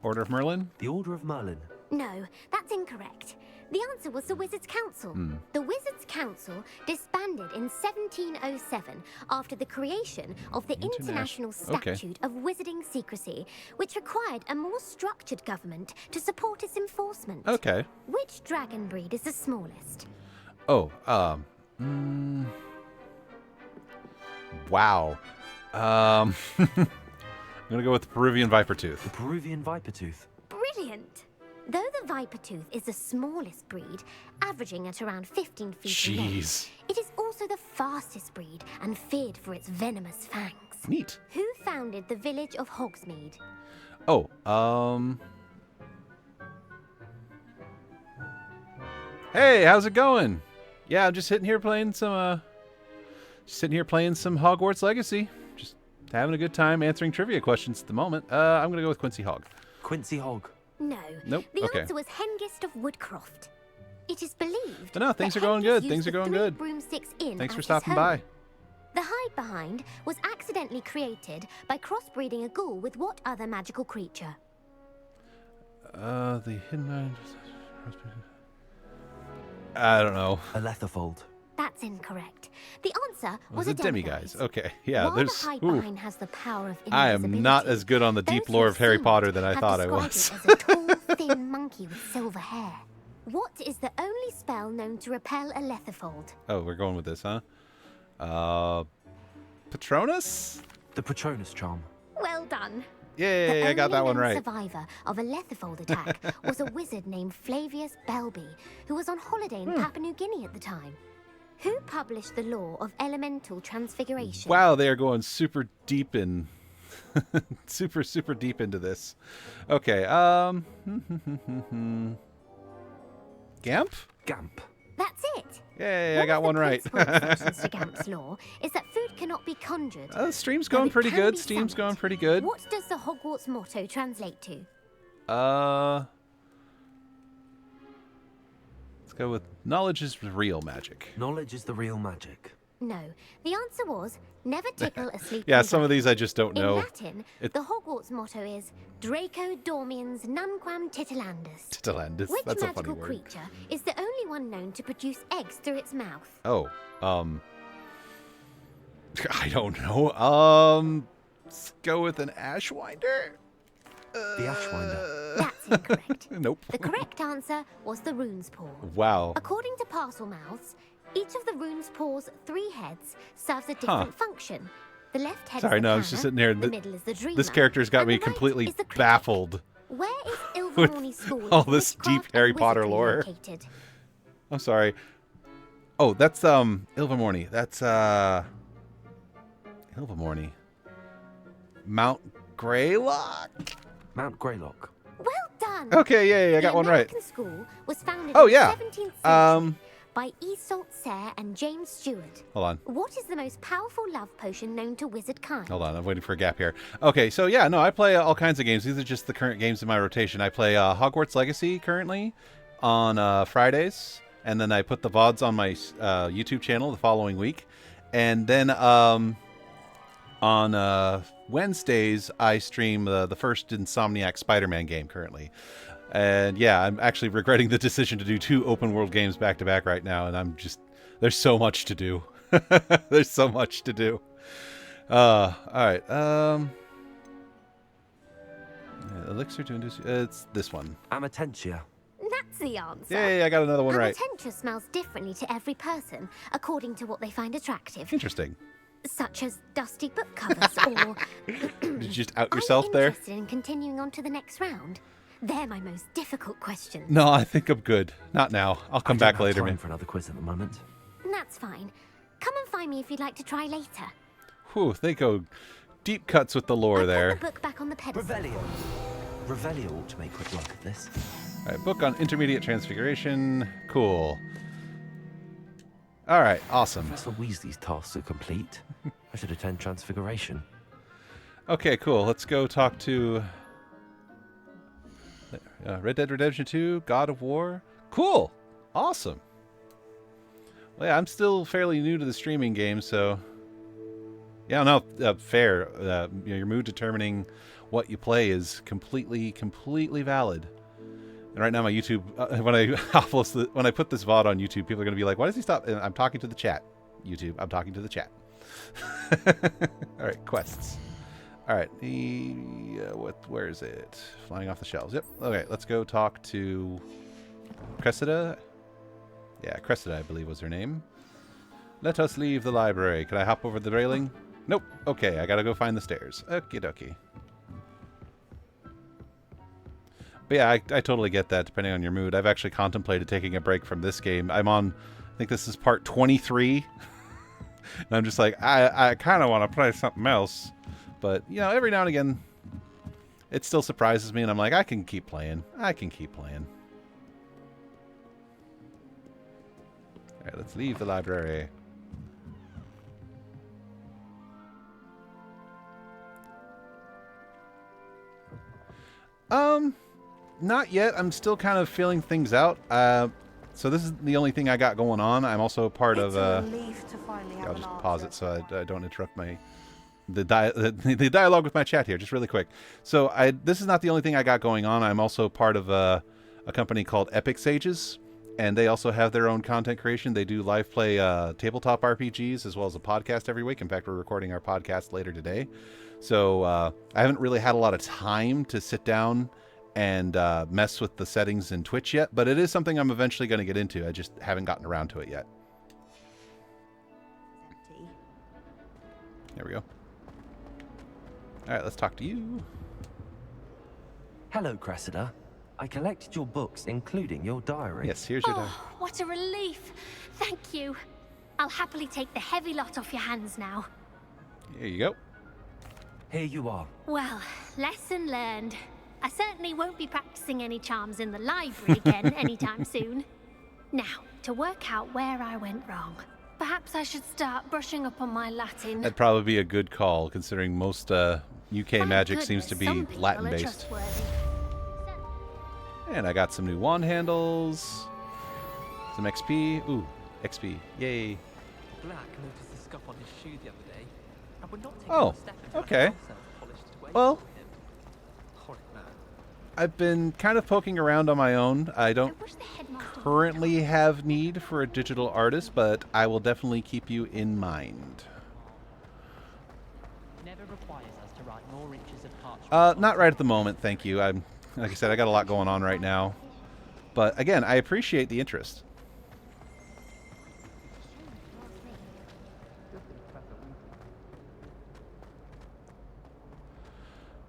Order of Merlin? The Order of Merlin. No, that's incorrect. The answer was the Wizards' Council. The Wizards' Council disbanded in 1707 after the creation of the International Statute of Wizarding Secrecy, which required a more structured government to support its enforcement. Okay. Which dragon breed is the smallest? Oh, wow. I'm gonna go with the Peruvian Vipertooth. The Peruvian Vipertooth. Brilliant! Though the Vipertooth is the smallest breed, averaging at around 15 feet in length, Jeez. it is also the fastest breed and feared for its venomous fangs. Neat. Who founded the village of Hogsmeade? Oh, hey, how's it going? Yeah, I'm just sitting here playing some, Hogwarts Legacy. Just having a good time answering trivia questions at the moment. I'm gonna go with Quincy Hogg. Quincy Hogg. No. Nope. The Okay. answer was Hengist of Woodcroft. It is believed. But no, things that are going Hengist good. used Things are the going 3 good. broomsticks inn Thanks as for his stopping home. by. The hide behind was accidentally created by crossbreeding a ghoul with what other magical creature? The hidden. I don't know. A Letherfold. That's incorrect. The answer was Was a it demiguise? demiguise. Okay, yeah. While There's. the hide Ooh, behind has the power of I am not invisibility, as good on the deep those lore who of Harry have Potter seen than I have thought I described was. it as a tall, thin monkey with silver hair. What is the only spell known to repel a Letherfold? Oh, we're going with this, huh? Patronus? The Patronus charm. Well done. Yay, I got that one right. The only known survivor of a Letherfold attack was a wizard named Flavius Belby, who was on holiday in Papua New Guinea at the time. Who published the law of elemental transfiguration? Wow, they are going super deep in, super deep into this. Okay, Gamp? Gamp. That's it. Yay, I got one right. Exceptions to Gamp's law is that food cannot be conjured. Stream's though going it pretty can good. be Steam's summoned. going pretty good. What does the Hogwarts motto translate to? Let's go with knowledge is real magic. Knowledge is the real magic. No, the answer was never tickle a sleeping Yeah, some of dragon. these I just don't know. In Latin, the Hogwarts motto is Draco Dormiens Nunquam Titilandus. Titilandus, Which that's a funny magical word. creature is the only one known to produce eggs through its mouth? Oh, I don't know. Let's go with an Ashwinder. The Ashwinder. That's incorrect. Nope. The correct answer was the rune's paw. Wow. According to Parselmouths, each of the rune's paw's 3 heads serves a different function. The left head Sorry, is the no, I was just planner, sitting there. the middle is the dreamer, This character's got and me the right completely is the critic. baffled Where is with Ilvermorny School all of this deep Witchcraft Harry and Potter Wizardry lore. located? I'm sorry. Oh, that's Ilvermorny. That's Ilvermorny. Mount Greylock. Mount Greylock. Well done. Okay, yeah, I got the one right. American school was founded Oh in yeah. the 17th century by Isolde Sayre and James Stewart. Hold on. What is the most powerful love potion known to wizard kind? Hold on, I'm waiting for a gap here. Okay, so yeah, no, I play all kinds of games. These are just the current games in my rotation. I play Hogwarts Legacy currently on Fridays, and then I put the VODs on my YouTube channel the following week. And then on Wednesdays, I stream the first Insomniac Spider-Man game currently. And yeah, I'm actually regretting the decision to do 2 open world games back to back right now, and I'm just, there's so much to do. There's so much to do. All right. Elixir to induce. It's this one. Amatentia. That's the answer. Yay, I got another one right. Amatentia smells differently to every person, according to what they find attractive. Interesting. Such as dusty book covers or... Did you just out Are you yourself there? interested in continuing on to the next round? They're my most difficult questions. No, I think I'm good. Not now. I'll come back later, man. For another quiz at the moment. That's fine. Come and find me if you'd like to try later. Whew, they go deep cuts with the lore there. Put the book back on the pedestal. Revelio. Revelio ought to make quick work of this. All right, book on intermediate transfiguration. Cool. All right, awesome. Professor Weasley's tasks are complete. I should attend Transfiguration. Okay, cool. Let's go talk to Red Dead Redemption 2, God of War. Cool. Awesome. Well, yeah, I'm still fairly new to the streaming game, so... Yeah, no, fair. Your mood determining what you play is completely valid. And right now my YouTube, when I put this VOD on YouTube, people are going to be like, why does he stop? And I'm talking to the chat. YouTube, I'm talking to the chat. All right, quests. All right, where is it? Flying off the shelves. Yep. Okay, let's go talk to Cressida. Yeah, Cressida, I believe was her name. Let us leave the library. Can I hop over the railing? Nope. Okay, I gotta go find the stairs. Okie dokie. But yeah, I totally get that, depending on your mood. I've actually contemplated taking a break from this game. I'm on, I think this is part 23. And I'm just like, I kind of want to play something else. But, you know, every now and again, it still surprises me, and I'm like, I can keep playing. I can keep playing. All right, let's leave the library. Not yet. I'm still kind of feeling things out. So this is the only thing I got going on. I'm also part of. It's a relief to finally have I'll an just answer. pause it so I don't interrupt the dialogue with my chat here, just really quick. So this is not the only thing I got going on. I'm also part of a company called Epic Sages, and they also have their own content creation. They do live play tabletop RPGs as well as a podcast every week. In fact, we're recording our podcast later today. So I haven't really had a lot of time to sit down and mess with the settings in Twitch yet, but it is something I'm eventually going to get into. I just haven't gotten around to it yet. There we go. All right, let's talk to you. Hello, Cressida. I collected your books, including your diary. Yes, here's your diary. What a relief. Thank you. I'll happily take the heavy lot off your hands now. Here you go. Here you are. Well, lesson learned. I certainly won't be practicing any charms in the library again anytime soon. Now, to work out where I went wrong. Perhaps I should start brushing up on my Latin. That'd probably be a good call, considering most UK magic seems to be Latin-based. And I got some new wand handles. Some XP. Ooh, XP. Yay. Black noticed the scuff on his shoe the other day. And would not take Oh, a step until okay. himself polished it away Well, from him. Horrid man. I've been kind of poking around on my own. I don't currently have need for a digital artist, but I will definitely keep you in mind. Never requires us to write more inches of parchment. Not right at the moment, thank you. Like I said, I got a lot going on right now. But again, I appreciate the interest.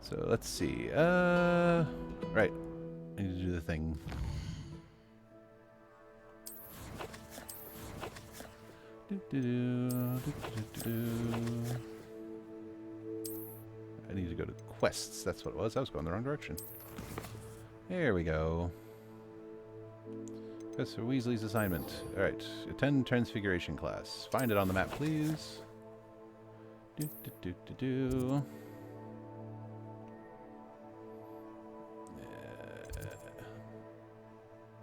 So let's see. Right. I need to do the thing. I need to go to quests. That's what it was. I was going the wrong direction. There we go. Professor Weasley's assignment. Alright. Attend Transfiguration class. Find it on the map, please.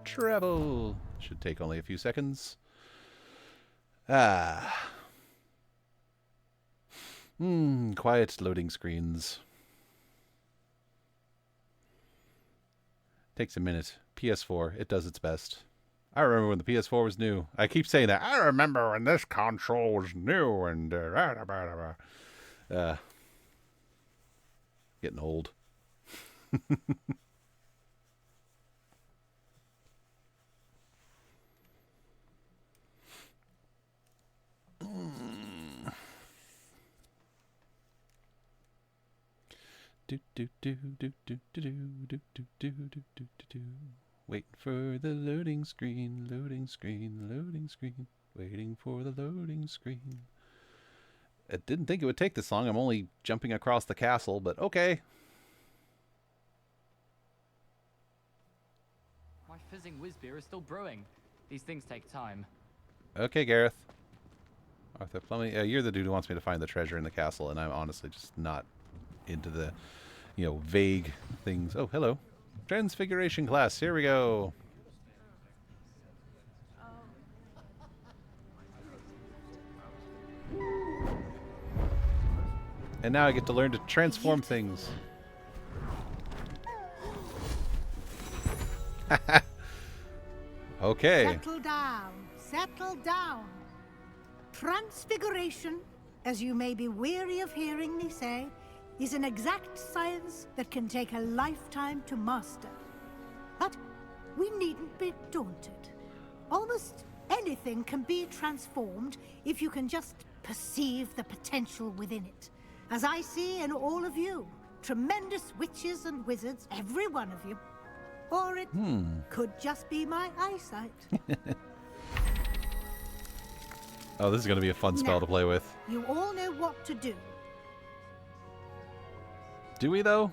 Travel. Should take only a few seconds. Quiet loading screens. Takes a minute. PS4, it does its best. I remember when the PS4 was new. I keep saying that. I remember when this console was new and getting old. Waiting for the loading screen, loading screen, loading screen. Waiting for the loading screen. I didn't think it would take this long. I'm only jumping across the castle, but okay. My fizzing whiz beer is still brewing. These things take time. Okay, Gareth. Arthur Plumley, you're the dude who wants me to find the treasure in the castle, and I'm honestly just not into the, vague things. Oh, hello. Transfiguration class. Here we go. And now I get to learn to transform things. Okay. Settle down. Settle down. Transfiguration, as you may be weary of hearing me say, is an exact science that can take a lifetime to master. But we needn't be daunted. Almost anything can be transformed if you can just perceive the potential within it. As I see in all of you, tremendous witches and wizards, every one of you. Or it could just be my eyesight. Oh, this is going to be a fun spell to play with. You all know what to do. Do we, though?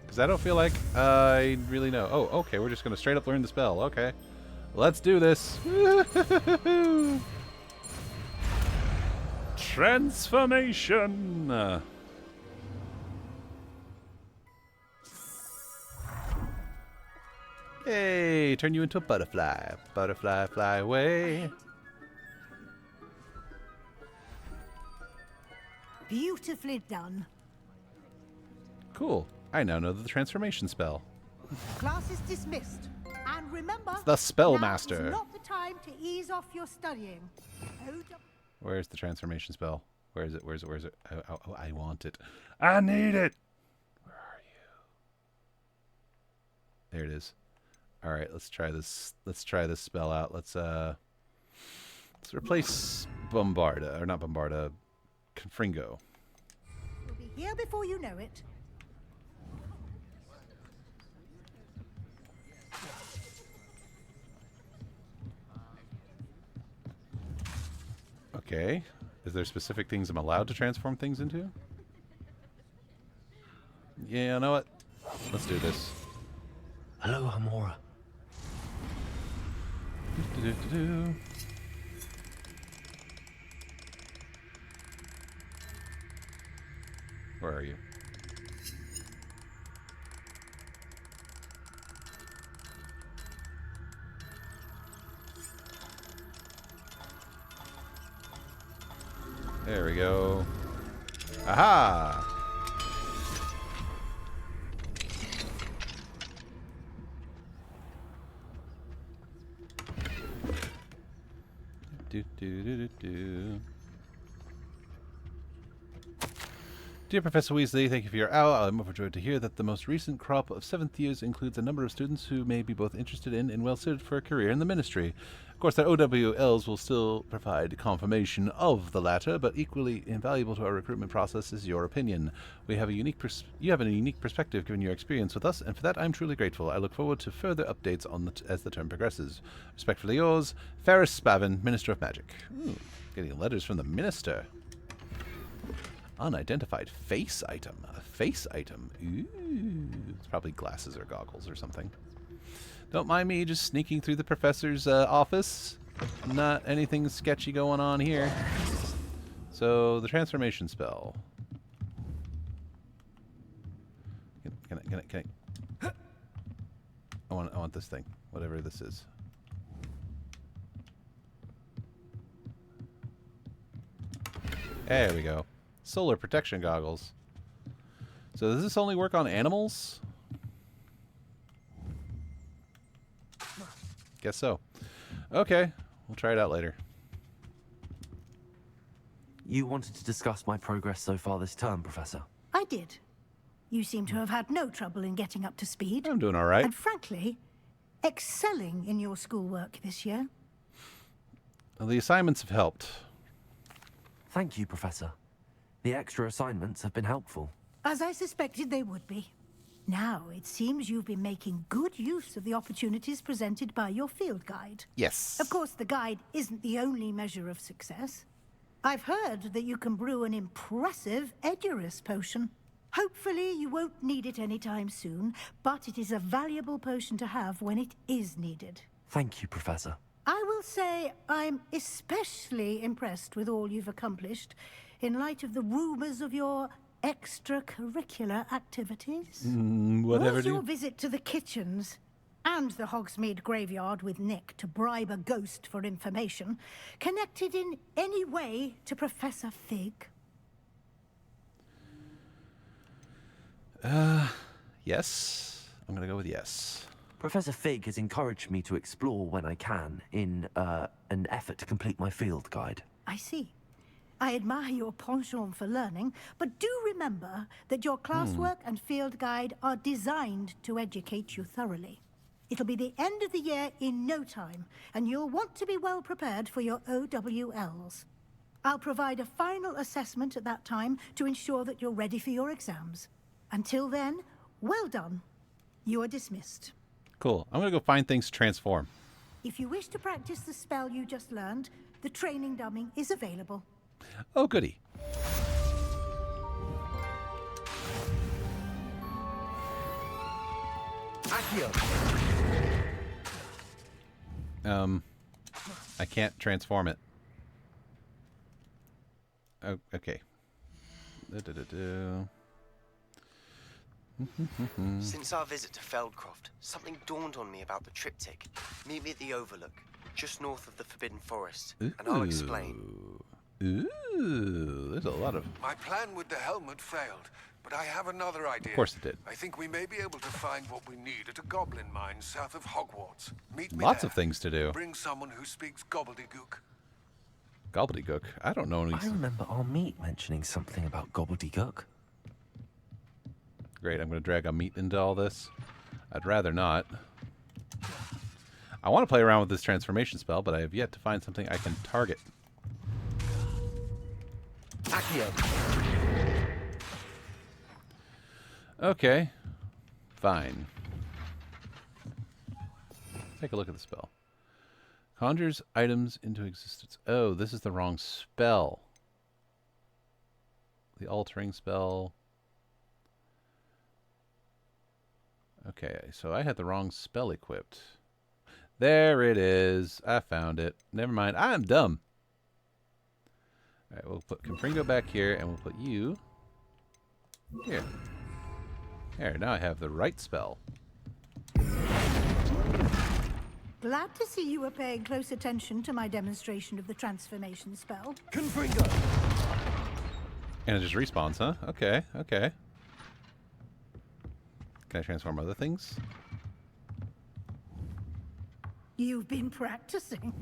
Because I don't feel like I really know. Oh, okay, we're just going to straight up learn the spell. Okay. Let's do this. Transformation. Hey, turn you into a butterfly. Butterfly, fly away. Beautifully done. Cool. I now know the transformation spell. Class is dismissed. And remember, It's the spell now master. is not the time to ease off your studying. Where's the transformation spell? Where is it? Where is it? Where is it? Oh, I want it. I need it. Where are you? There it is. All right, let's try this. Let's try this spell out. Let's replace Bombarda, or not Bombarda, Confringo. We'll be here before you know it. Okay. Is there specific things I'm allowed to transform things into? Yeah, you know what? Let's do this. Hello, Amora. Where are you? There we go. Aha! Dear Professor Weasley, thank you for your hour. I'm overjoyed to hear that the most recent crop of 7th years includes a number of students who may be both interested in and well suited for a career in the ministry. Of course, their OWLs will still provide confirmation of the latter, but equally invaluable to our recruitment process is your opinion. You have a unique perspective given your experience with us, and for that I'm truly grateful. I look forward to further updates on as the term progresses. Respectfully yours, Ferris Spavin, Minister of Magic. Ooh, getting letters from the Minister. Unidentified face item. A face item. Ooh. It's probably glasses or goggles or something. Don't mind me just sneaking through the professor's office. Not anything sketchy going on here. So, the transformation spell. Can I? I want this thing. Whatever this is. There we go. Solar protection goggles. So does this only work on animals? Guess so. Okay, we'll try it out later. You wanted to discuss my progress so far this term, Professor? I did. You seem to have had no trouble in getting up to speed. I'm doing all right. And frankly, excelling in your schoolwork this year. Well, the assignments have helped. Thank you, Professor. The extra assignments have been helpful. As I suspected they would be. Now, it seems you've been making good use of the opportunities presented by your field guide. Yes. Of course, the guide isn't the only measure of success. I've heard that you can brew an impressive Edurus potion. Hopefully, you won't need it anytime soon, but it is a valuable potion to have when it is needed. Thank you, Professor. I will say I'm especially impressed with all you've accomplished in light of the rumors of your extracurricular activities. Whatever. Was your visit to the kitchens and the Hogsmeade graveyard with Nick to bribe a ghost for information connected in any way to Professor Fig? Yes. I'm gonna go with yes. Professor Fig has encouraged me to explore when I can in an effort to complete my field guide. I see. I admire your penchant for learning, but do remember that your classwork and field guide are designed to educate you thoroughly. It'll be the end of the year in no time, and you'll want to be well prepared for your OWLs. I'll provide a final assessment at that time to ensure that you're ready for your exams. Until then, well done. You are dismissed. Cool. I'm gonna go find things to transform. If you wish to practice the spell you just learned, the training dummy is available. Oh, goody. I can't transform it. Oh, okay. Since our visit to Feldcroft, something dawned on me about the triptych. Meet me at the Overlook, just north of the Forbidden Forest, and I'll explain. Ooh, there's a lot of... My plan with the helmet failed, but I have another idea. Of course it did. I think we may be able to find what we need at a goblin mine south of Hogwarts. Meet me Lots there. of things to do. Bring someone who speaks gobbledygook. Gobbledygook? I don't know any... I remember our meat mentioning something about gobbledygook. Great, I'm going to drag a meat into all this. I'd rather not. I want to play around with this transformation spell, but I have yet to find something I can target. Okay. Fine. Take a look at the spell. Conjures items into existence. Oh, this is the wrong spell. The altering spell. Okay, so I had the wrong spell equipped. There it is. I found it. Never mind. I'm dumb. Alright, we'll put Confringo back here, and we'll put you here. There, now I have the right spell. Glad to see you were paying close attention to my demonstration of the transformation spell. Confringo! And it just respawns, huh? Okay, okay. Can I transform other things? You've been practicing.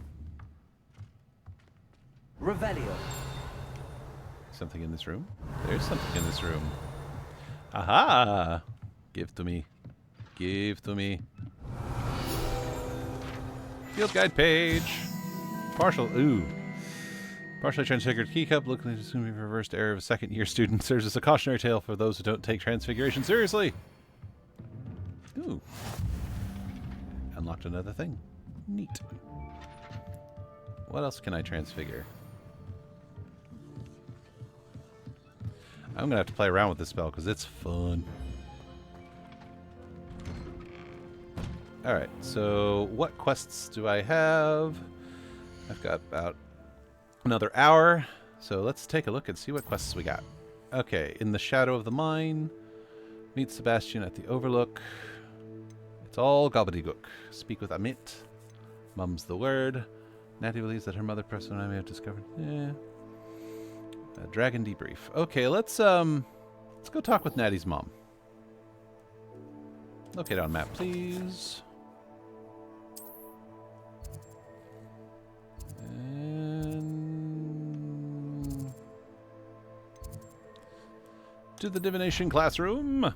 Revelio. Something in this room? There's something in this room. Aha! Give to me. Give to me. Field guide page. Partially transfigured keycup. Looking to assume reversed error of a second-year student serves as a cautionary tale for those who don't take transfiguration seriously. Ooh. Unlocked another thing. Neat. What else can I transfigure? I'm going to have to play around with this spell because it's fun. Alright, so what quests do I have? I've got about another hour, so let's take a look and see what quests we got. Okay, in the shadow of the mine, meet Sebastian at the Overlook. It's all gobbledygook. Speak with Amit. Mum's the word. Natty believes that her mother, Preston, and I may have discovered. Yeah. Dragon debrief. Okay, let's go talk with Natty's mom. Locate on map, please. And to the divination classroom.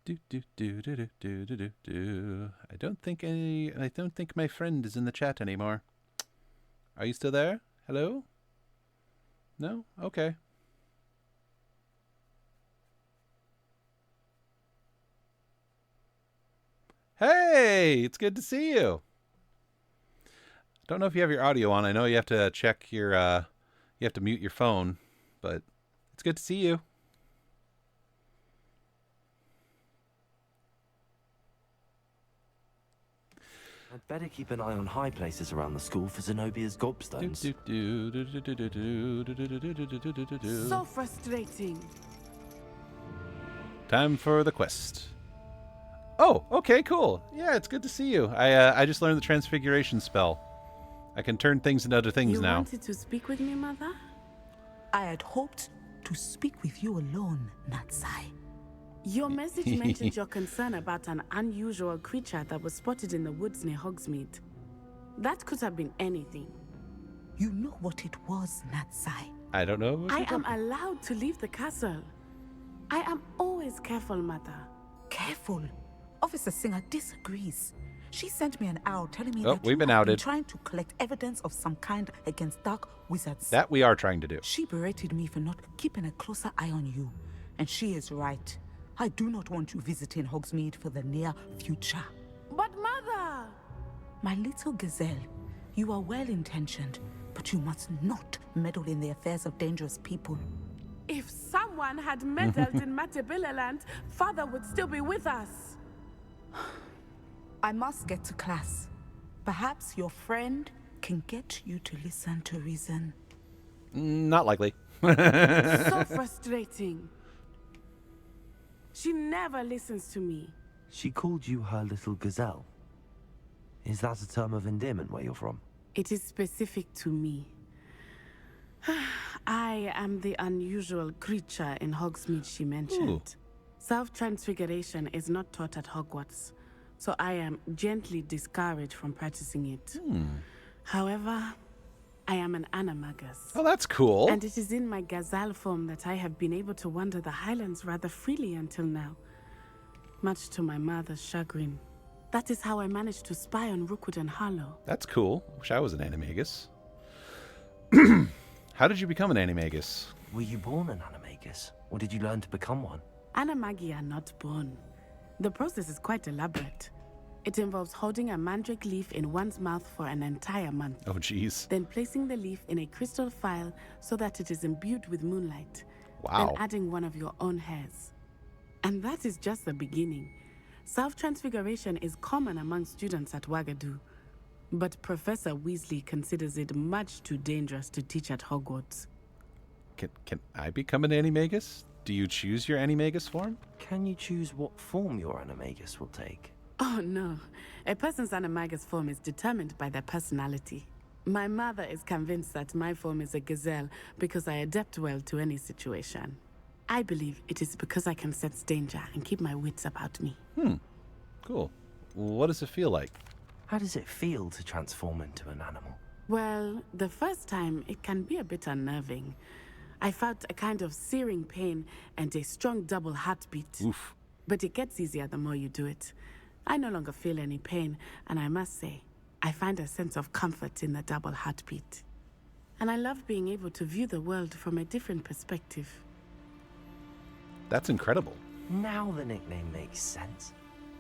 I don't think my friend is in the chat anymore. Are you still there? Hello? No? Okay. Hey, it's good to see you. Don't know if you have your audio on. I know you have to check your you have to mute your phone, but it's good to see you. I'd better keep an eye on high places around the school for Zenobia's gobstones. So frustrating. Time for the quest. Oh, okay, cool. Yeah, it's good to see you. I just learned the transfiguration spell. I can turn things into other things now. You wanted to speak with me, Mother? I had hoped to speak with you alone, Natsai. Your message mentioned your concern about an unusual creature that was spotted in the woods near Hogsmeade. That could have been anything. You know what it was, Natsai. I don't know. I am allowed to leave the castle. I am always careful, Mother. Careful? Officer Singer disagrees. She sent me an owl telling me that we've been outed. Trying to collect evidence of some kind against dark wizards. That we are trying to do. She berated me for not keeping a closer eye on you. And she is right. I do not want you visiting Hogsmeade for the near future. But Mother! My little gazelle, you are well-intentioned, but you must not meddle in the affairs of dangerous people. If someone had meddled in Matabeleland, Father would still be with us. I must get to class. Perhaps your friend can get you to listen to reason. Not likely. So frustrating. She never listens to me. She called you her little gazelle. Is that a term of endearment where you're from? It is specific to me. I am the unusual creature in Hogsmeade she mentioned. Ooh. Self-transfiguration is not taught at Hogwarts, so I am gently discouraged from practicing it. However, I am an animagus. Oh, that's cool. And it is in my gazelle form that I have been able to wander the Highlands rather freely until now, much to my mother's chagrin. That is how I managed to spy on Rookwood and Harlow. That's cool. Wish I was an animagus. How did you become an animagus? Were you born an animagus, or did you learn to become one? Animagi are not born. The process is quite elaborate. It involves holding a mandrake leaf in one's mouth for an entire month. Oh, jeez. Then placing the leaf in a crystal phial so that it is imbued with moonlight. Wow. Then adding one of your own hairs. And that is just the beginning. Self-transfiguration is common among students at Wagadu, but Professor Weasley considers it much too dangerous to teach at Hogwarts. Can I become an animagus? Do you choose your animagus form? Can you choose what form your animagus will take? Oh no, a person's animagus form is determined by their personality. My mother is convinced that my form is a gazelle because I adapt well to any situation. I believe it is because I can sense danger and keep my wits about me. Cool. What does it feel like? How does it feel to transform into an animal? Well, the first time it can be a bit unnerving. I felt a kind of searing pain and a strong double heartbeat. Oof. But it gets easier the more you do it. I no longer feel any pain, and I must say, I find a sense of comfort in the double heartbeat. And I love being able to view the world from a different perspective. That's incredible. Now the nickname makes sense.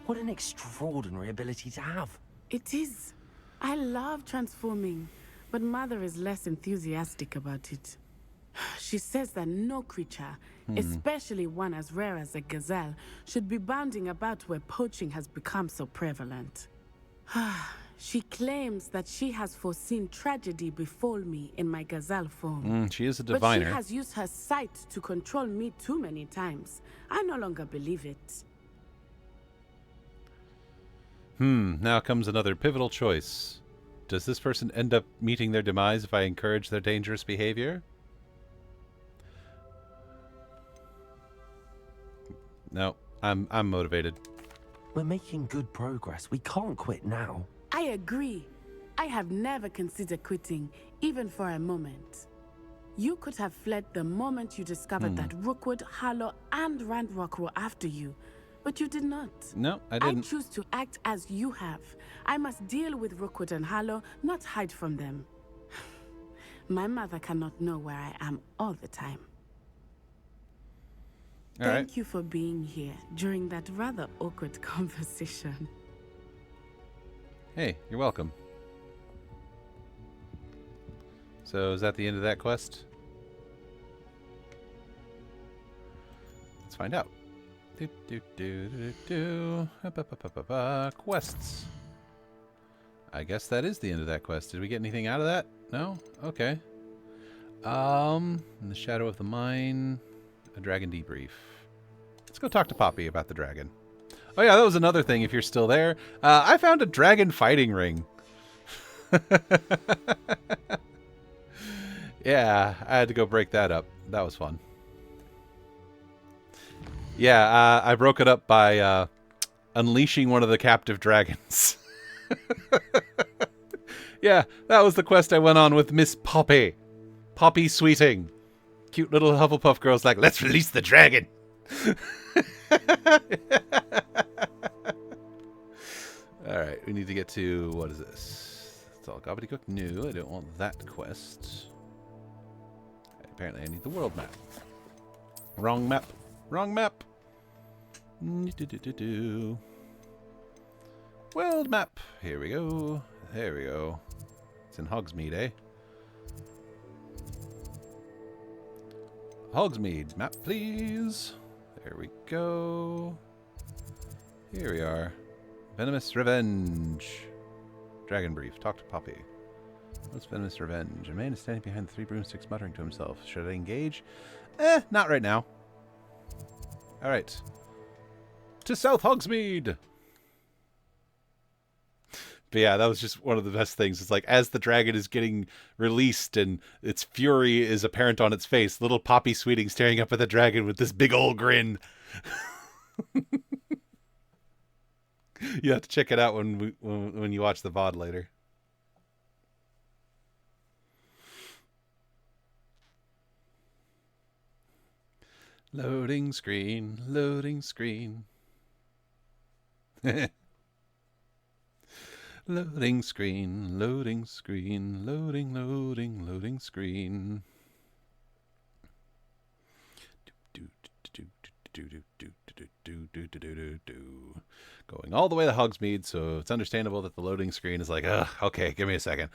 What an extraordinary ability to have. It is. I love transforming, but Mother is less enthusiastic about it. She says that no creature, especially one as rare as a gazelle, should be bounding about where poaching has become so prevalent. She claims that she has foreseen tragedy befall me in my gazelle form. She is a But diviner. she has used her sight to control me too many times. I no longer believe it. Now comes another pivotal choice. Does this person end up meeting their demise if I encourage their dangerous behavior? No, I'm motivated. We're making good progress. We can't quit now. I agree. I have never considered quitting, even for a moment. You could have fled the moment you discovered that Rookwood, Harlow, and Ranrock were after you, but you did not. No, I didn't. I choose to act as you have. I must deal with Rookwood and Harlow, not hide from them. My mother cannot know where I am all the time. Thank you for being here during that rather awkward conversation. Hey, you're welcome. So, is that the end of that quest? Let's find out. Quests. I guess that is the end of that quest. Did we get anything out of that? No? Okay. In the shadow of the mine, a dragon debrief. Let's go talk to Poppy about the dragon. Oh yeah, that was another thing if you're still there. I found a dragon fighting ring. Yeah, I had to go break that up. That was fun. Yeah, I broke it up by unleashing one of the captive dragons. Yeah, that was the quest I went on with Miss Poppy. Poppy Sweeting. Cute little Hufflepuff girl's like, let's release the dragon. Alright, we need to get to, what is this? It's all gobbledygook. No, I don't want that quest. Apparently I need the world map. Wrong map. Wrong map. World map. Here we go. There we go. It's in Hogsmeade, eh? Hogsmeade map, please. There we go. Here we are. Venomous Revenge. Dragon brief. Talk to Poppy. What's venomous revenge? A man is standing behind the 3 broomsticks muttering to himself. Should I engage? Not right now. Alright. To South Hogsmeade! But yeah, that was just one of the best things. It's like, as the dragon is getting released and its fury is apparent on its face, little Poppy Sweeting staring up at the dragon with this big old grin. You have to check it out when you watch the VOD later. Loading screen, loading screen. Loading screen, loading screen, loading, loading, loading screen. Going all the way to Hogsmeade, so it's understandable that the loading screen is like, ugh, okay, give me a second.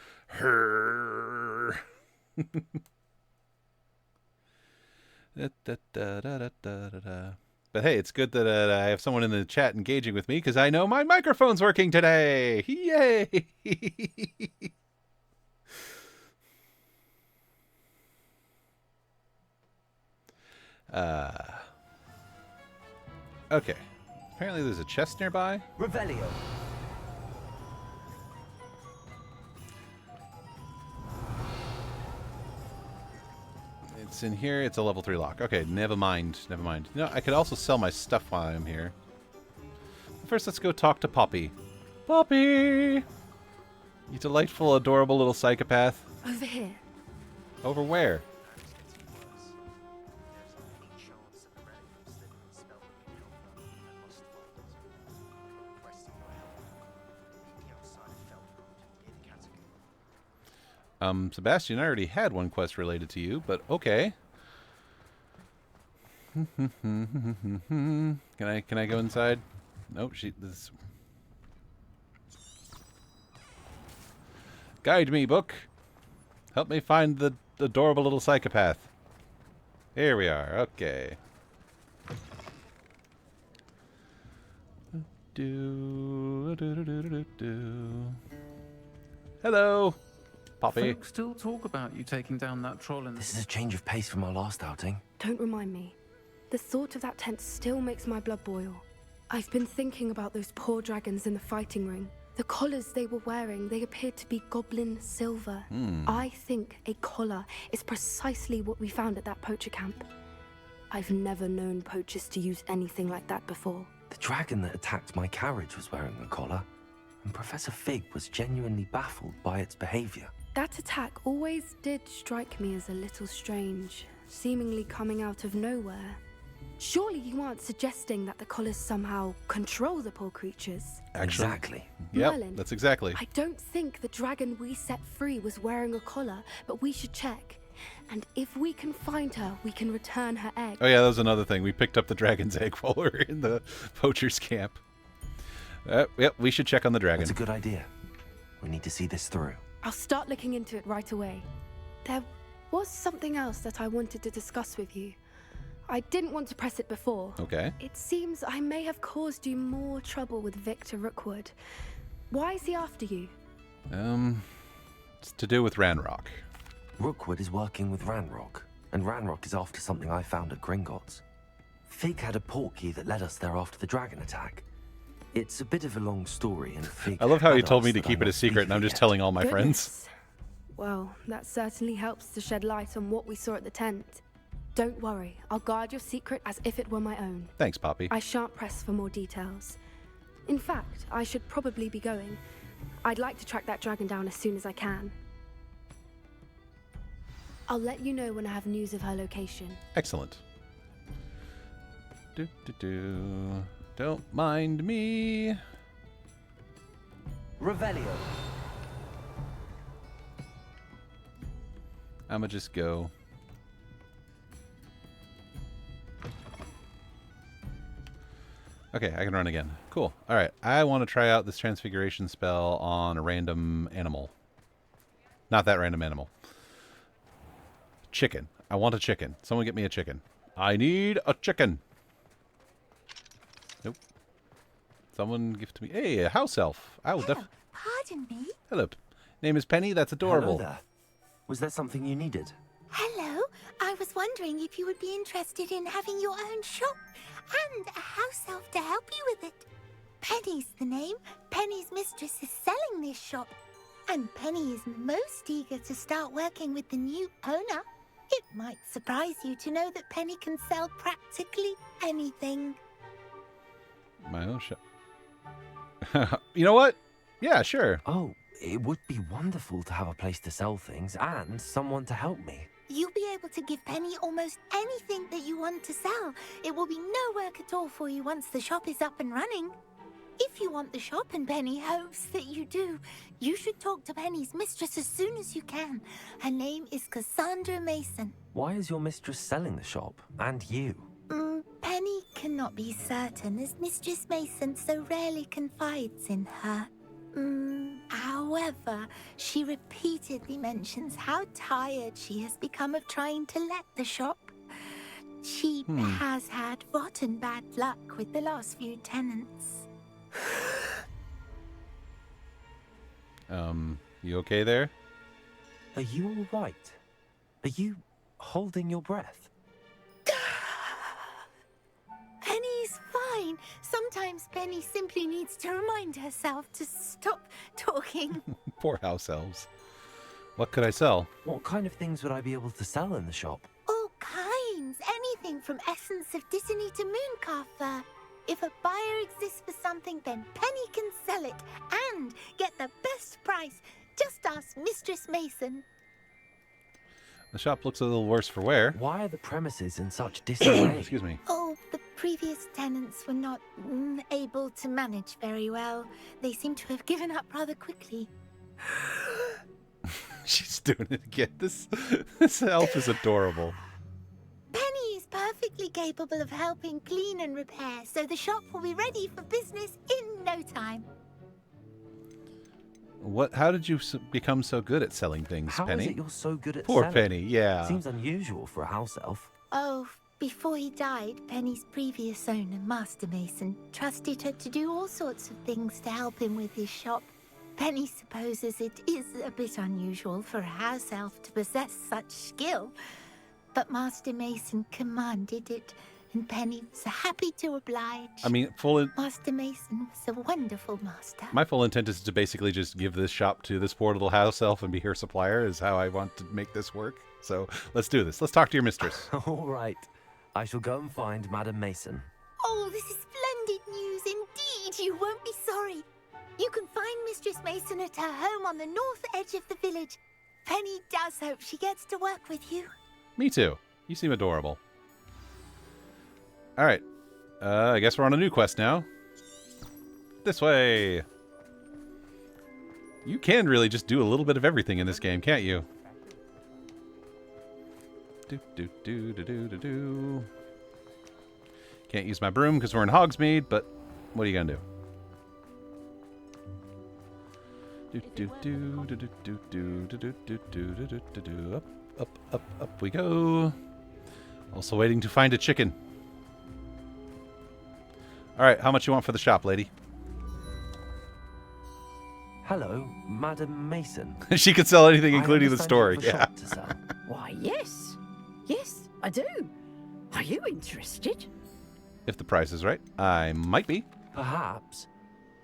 But hey, it's good that I have someone in the chat engaging with me because I know my microphone's working today. Yay! Okay. Apparently there's a chest nearby. Revelio. It's in here. It's a level 3 lock. Okay, never mind. Never mind. You know, I could also sell my stuff while I'm here. First, let's go talk to Poppy. Poppy! You delightful, adorable little psychopath. Over here. Over where? Sebastian, I already had one quest related to you, but okay. Can I go inside? Nope, this. Guide me, book. Help me find the adorable little psychopath. Here we are. Okay. Hello. Poppy. Folks still talk about you taking down that troll in the... This is a change of pace from our last outing. Don't remind me. The thought of that tent still makes my blood boil. I've been thinking about those poor dragons in the fighting ring. The collars they were wearing, they appeared to be goblin silver. I think a collar is precisely what we found at that poacher camp. I've never known poachers to use anything like that before. The dragon that attacked my carriage was wearing a collar, and Professor Fig was genuinely baffled by its behavior. That attack always did strike me as a little strange, seemingly coming out of nowhere. Surely you aren't suggesting that the collars somehow control the poor creatures? Actually, exactly. Yep, Merlin, that's exactly. I don't think the dragon we set free was wearing a collar, but we should check. And if we can find her, we can return her egg. Oh yeah, that was another thing. We picked up the dragon's egg while we were in the poacher's camp. Yep, we should check on the dragon. That's a good idea. We need to see this through. I'll start looking into it right away. There was something else that I wanted to discuss with you. I didn't want to press it before. Okay. It seems I may have caused you more trouble with Victor Rookwood. Why is he after you? It's to do with Ranrock. Rookwood is working with Ranrock, and Ranrock is after something I found at Gringotts. Fig had a portkey that led us there after the dragon attack. It's a bit of a long story, and Fig... I love how he had told me us to that keep I'm it a not secret, and I'm just telling all my friends. Well, that certainly helps to shed light on what we saw at the tent. Don't worry, I'll guard your secret as if it were my own. Thanks, Poppy. I shan't press for more details. In fact, I should probably be going. I'd like to track that dragon down as soon as I can. I'll let you know when I have news of her location. Excellent. Don't mind me. Revelio. I'ma just go. Okay, I can run again. Cool. Alright, I want to try out this transfiguration spell on a random animal. Not that random animal. Chicken. I want a chicken. Someone get me a chicken. I need a chicken. Nope. Someone give to me. Hey, a house elf. I will Pardon me? Hello. Name is Penny. That's adorable. Hello there. Was there something you needed? Hello. I was wondering if you would be interested in having your own shop and a house elf to help you with it. Penny's the name. Penny's mistress is selling this shop. And Penny is most eager to start working with the new owner. It might surprise you to know that Penny can sell practically anything. My own shop. You know what? Yeah, sure. Oh, it would be wonderful to have a place to sell things and someone to help me. You'll be able to give Penny almost anything that you want to sell. It will be no work at all for you once the shop is up and running. If you want the shop and Penny hopes that you do, you should talk to Penny's mistress as soon as you can. Her name is Cassandra Mason. Why is your mistress selling the shop? And you? Penny cannot be certain, as Mistress Mason so rarely confides in her. However, she repeatedly mentions how tired she has become of trying to let the shop. She has had rotten bad luck with the last few tenants. You okay there? Are you all right? Are you holding your breath? Penny's fine. Sometimes Penny simply needs to remind herself to stop talking. Poor house elves. What could I sell? What kind of things would I be able to sell in the shop? All kinds. Anything from essence of Disney to mooncalf fur. If a buyer exists for something, then Penny can sell it and get the best price. Just ask Mistress Mason. The shop looks a little worse for wear. Why are the premises in such disarray? Excuse me. Oh, the previous tenants were not able to manage very well. They seem to have given up rather quickly. She's doing it again. This elf is adorable. Penny is perfectly capable of helping clean and repair, so the shop will be ready for business in no time. What? How did you become so good at selling things, How Penny? is it you're so good at Poor selling? Penny, yeah. Seems unusual for a house elf. Oh, before he died, Penny's previous owner, Master Mason, trusted her to do all sorts of things to help him with his shop. Penny supposes it is a bit unusual for a house elf to possess such skill, but Master Mason commanded it, and Penny was happy to oblige. I mean, Master Mason was a wonderful master. my full intent is to basically just give this shop to this poor little house elf and be her supplier is how I want to make this work. So let's do this. Let's talk to your mistress. All right. I shall go and find Madam Mason. Oh, this is splendid news indeed. You won't be sorry. You can find Mistress Mason at her home on the north edge of the village. Penny does hope she gets to work with you. Me too. You seem adorable. All right. I guess we're on a new quest now. This way. You can really just do a little bit of everything in this game, can't you? Do. Can't use my broom because we're in Hogsmeade, but what are you gonna do? Up we go. Also waiting to find a chicken. All right, how much you want for the shop, lady? Hello, Madam Mason. She could sell anything, including the story. You have a Yeah. shop to sell. Why, yes. Yes, I do. Are you interested? If the price is right, I might be. Perhaps.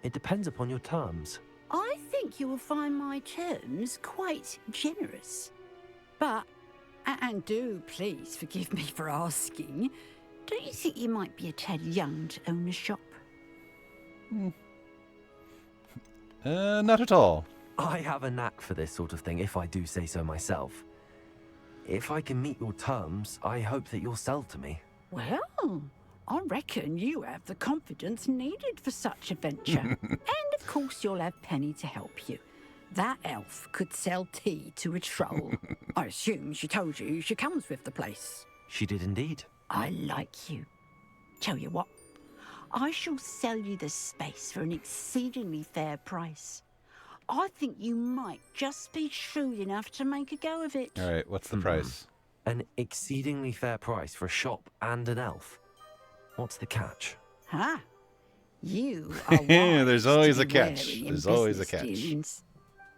It depends upon your terms. I think you will find my terms quite generous. But, and do please forgive me for asking, don't you think you might be a tad young to own a shop? Not at all. I have a knack for this sort of thing, if I do say so myself. If I can meet your terms, I hope that you'll sell to me. Well, I reckon you have the confidence needed for such a venture. And of course you'll have Penny to help you. That elf could sell tea to a troll. I assume she told you she comes with the place. She did indeed. I like you. Tell you what, I shall sell you the space for an exceedingly fair price. I think you might just be shrewd enough to make a go of it. All right, what's the price? An exceedingly fair price for a shop and an elf. What's the catch? Ah, You are wise There's always to a be catch. wary in There's always a business catch. dealings.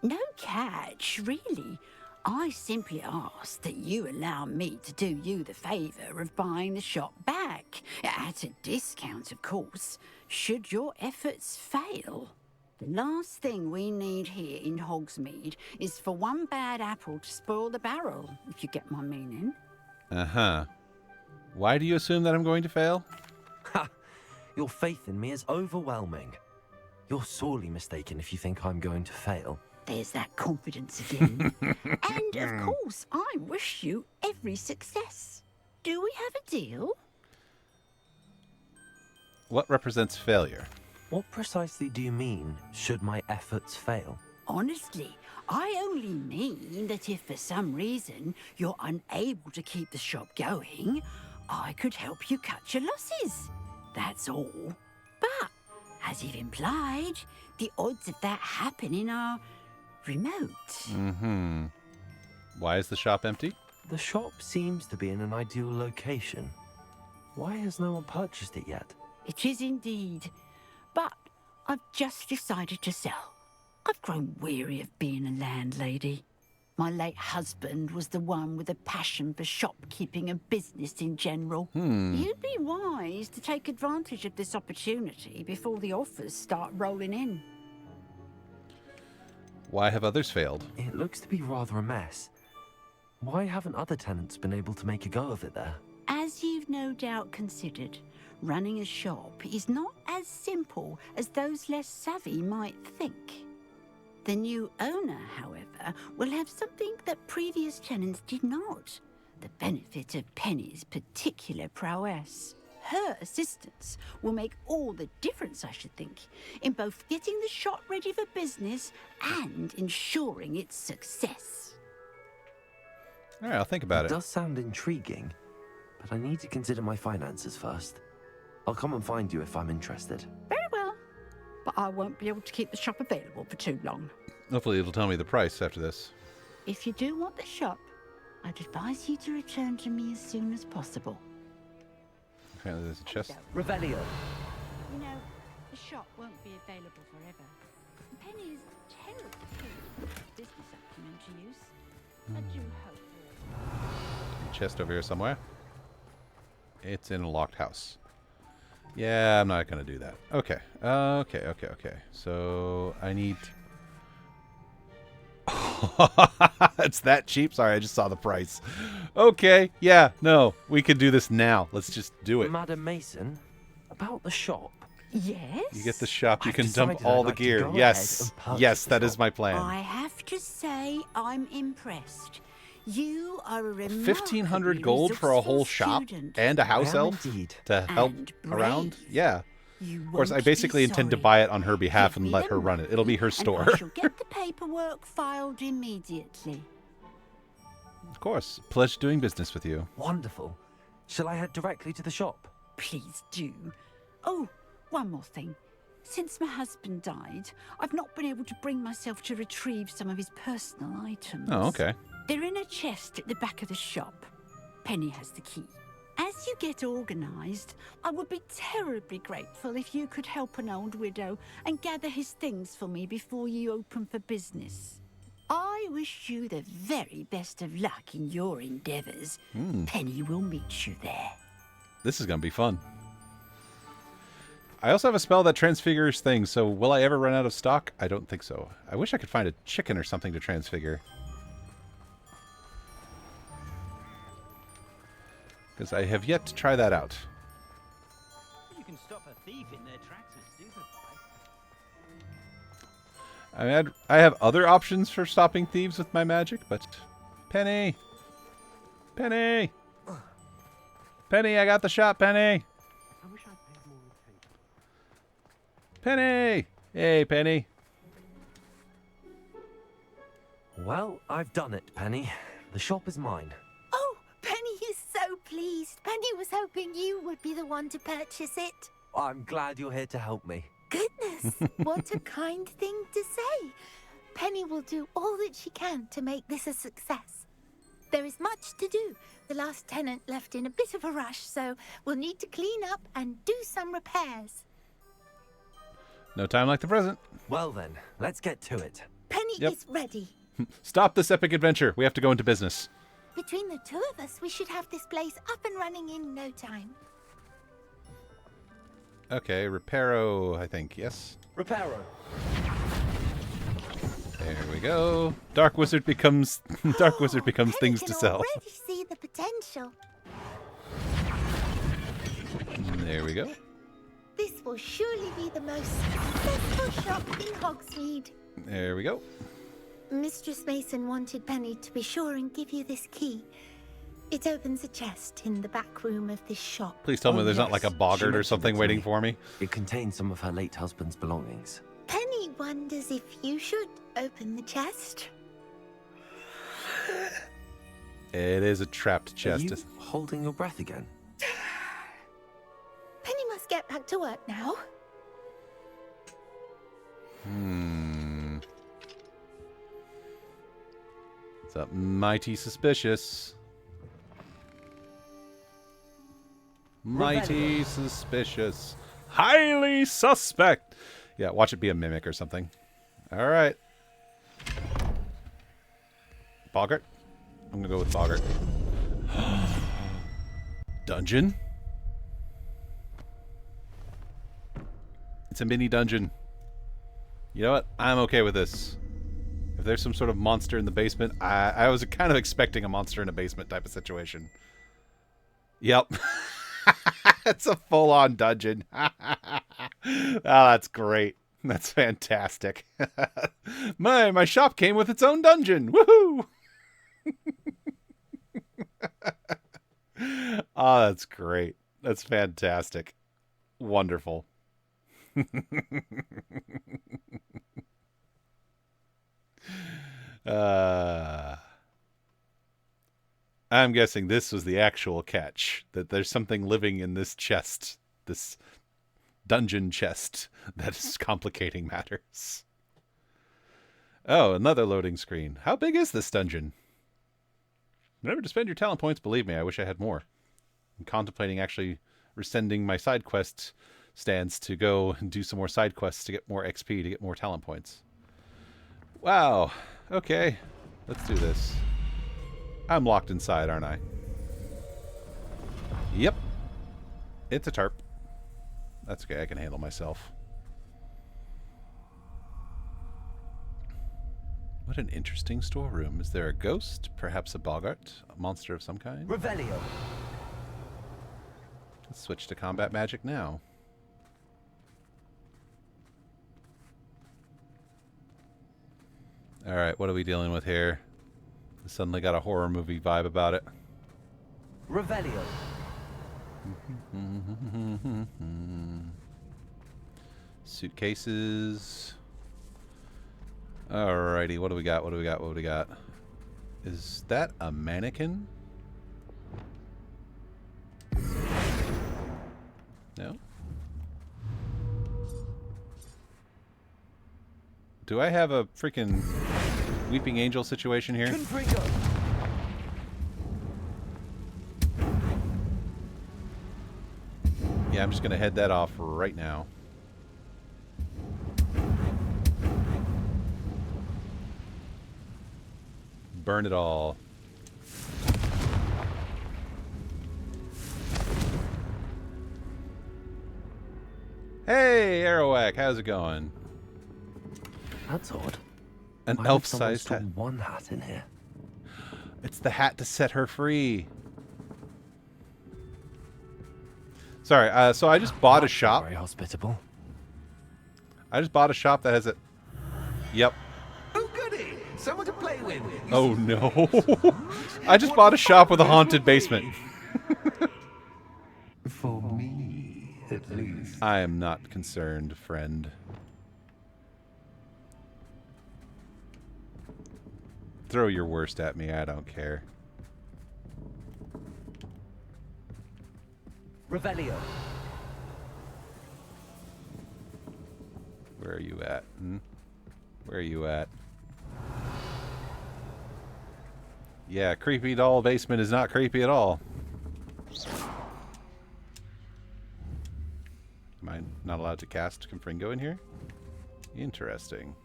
No catch, really. I simply ask that you allow me to do you the favour of buying the shop back. At a discount, of course, should your efforts fail. The last thing we need here in Hogsmeade is for one bad apple to spoil the barrel, if you get my meaning. Uh-huh. Why do you assume that I'm going to fail? Ha! Your faith in me is overwhelming. You're sorely mistaken if you think I'm going to fail. There's that confidence again. And, of course, I wish you every success. Do we have a deal? What represents failure? What precisely do you mean, should my efforts fail? Honestly, I only mean that if for some reason you're unable to keep the shop going, I could help you cut your losses. That's all. But, as you've implied, the odds of that happening are remote. Mm-hmm. Why is the shop empty? The shop seems to be in an ideal location. Why has no one purchased it yet? It is indeed. But I've just decided to sell. I've grown weary of being a landlady. My late husband was the one with a passion for shopkeeping and business in general. You'd be wise to take advantage of this opportunity before the offers start rolling in. Why have others failed? It looks to be rather a mess. Why haven't other tenants been able to make a go of it there? As you've no doubt considered, running a shop is not as simple as those less savvy might think. The new owner, however, will have something that previous tenants did not. The benefit of Penny's particular prowess. Her assistance will make all the difference, I should think, in both getting the shop ready for business and ensuring its success. All right, I'll think about it. It does sound intriguing, but I need to consider my finances first. I'll come and find you if I'm interested. Very well, but I won't be able to keep the shop available for too long. Hopefully it'll tell me the price after this. If you do want the shop, I'd advise you to return to me as soon as possible. Okay, there's a chest. Revelio. You know, the shop won't be available forever. Penny is terribly keen on business acumen to use. I do hope. Chest over here somewhere. It's in a locked house. Yeah, I'm not going to do that. Okay. Okay. So I need... It's that cheap? Sorry, I just saw the price. Okay. Yeah, no. We can do this now. Let's just do it. Madam Mason, about the shop. Yes? You get the shop, you I've can dump decided all I'd the like to gear. go Yes. ahead and purchase Yes, the that is shop. my plan. I have to say I'm impressed. You are a 1,500 gold for a whole shop and a house elf to help around? Yeah. Of course, I basically intend to buy it on her behalf and let her run it. It'll be her store. And I shall get the paperwork filed immediately. Of course. Pleasure doing business with you. Wonderful. Shall I head directly to the shop? Please do. Oh, one more thing. Since my husband died, I've not been able to bring myself to retrieve some of his personal items. Oh, okay. They're in a chest at the back of the shop. Penny has the key. As you get organised, I would be terribly grateful if you could help an old widow and gather his things for me before you open for business. I wish you the very best of luck in your endeavours. Penny will meet you there. This is going to be fun. I also have a spell that transfigures things, so will I ever run out of stock? I don't think so. I wish I could find a chicken or something to transfigure. Because I have yet to try that out. You can stop a thief in their tracks with stupefy. I have other options for stopping thieves with my magic, but... Penny! Penny! Penny, I got the shop, Penny! Penny! Hey, Penny. Well, I've done it, Penny. The shop is mine. Oh, Penny is so pleased. Penny was hoping you would be the one to purchase it. I'm glad you're here to help me. Goodness, what a kind thing to say. Penny will do all that she can to make this a success. There is much to do. The last tenant left in a bit of a rush, so we'll need to clean up and do some repairs. No time like the present. Well then, let's get to it. Penny Yep. is ready. Stop this epic adventure. We have to go into business. Between the two of us, we should have this place up and running in no time. Okay, Reparo, I think. Yes. Reparo. There we go. Dark Wizard becomes things to sell. Already see the potential. There we go. This will surely be the most successful shop in Hogsmeade. There we go. Mistress Mason wanted Penny to be sure and give you this key. It opens a chest in the back room of this shop. Please tell me there's not like a boggart or something waiting for me. It contains some of her late husband's belongings. Penny wonders if you should open the chest. It is a trapped chest. Are you holding your breath again? Penny must get back to work now. It's up mighty suspicious. Mighty suspicious. Highly suspect. Yeah, watch it be a mimic or something. All right. Boggart? I'm gonna go with Boggart. Dungeon? It's a mini dungeon. You know what? I'm okay with this. If there's some sort of monster in the basement, I was kind of expecting a monster in a basement type of situation. Yep. It's a full-on dungeon. Oh, that's great. That's fantastic. My shop came with its own dungeon. Woohoo! Oh, that's great. That's fantastic. Wonderful. I'm guessing this was the actual catch, that there's something living in this chest, this dungeon chest, that is complicating matters. Oh, another loading screen. How big is this dungeon? Remember to spend your talent points. Believe me, I wish I had more. I'm contemplating actually rescinding my side quest stance to go and do some more side quests to get more XP, to get more talent points. Wow. Okay. Let's do this. I'm locked inside, aren't I? Yep. It's a tarp. That's okay. I can handle myself. What an interesting storeroom. Is there a ghost? Perhaps a boggart? A monster of some kind? Revelio. Let's switch to combat magic now. Alright, what are we dealing with here? I suddenly got a horror movie vibe about it. Revelio. Suitcases. Alrighty, what do we got? What do we got? What do we got? Is that a mannequin? No? Do I have a freaking Weeping Angel situation here? Yeah, I'm just gonna head that off right now. Burn it all. Hey, Arawak, how's it going? That's odd. An Why elf-sized would someone hat. store one hat in here. It's the hat to set her free. Sorry, so I just bought a shop. Very hospitable. I just bought a shop that has a... Yep. Oh, goody! Someone to play with. Oh, no. I just bought a shop with a haunted basement. For me, at least. I am not concerned, friend. Throw your worst at me, I don't care. Revelio. Where are you at? Hmm? Where are you at? Yeah, creepy doll basement is not creepy at all. Am I not allowed to cast Confringo in here? Interesting.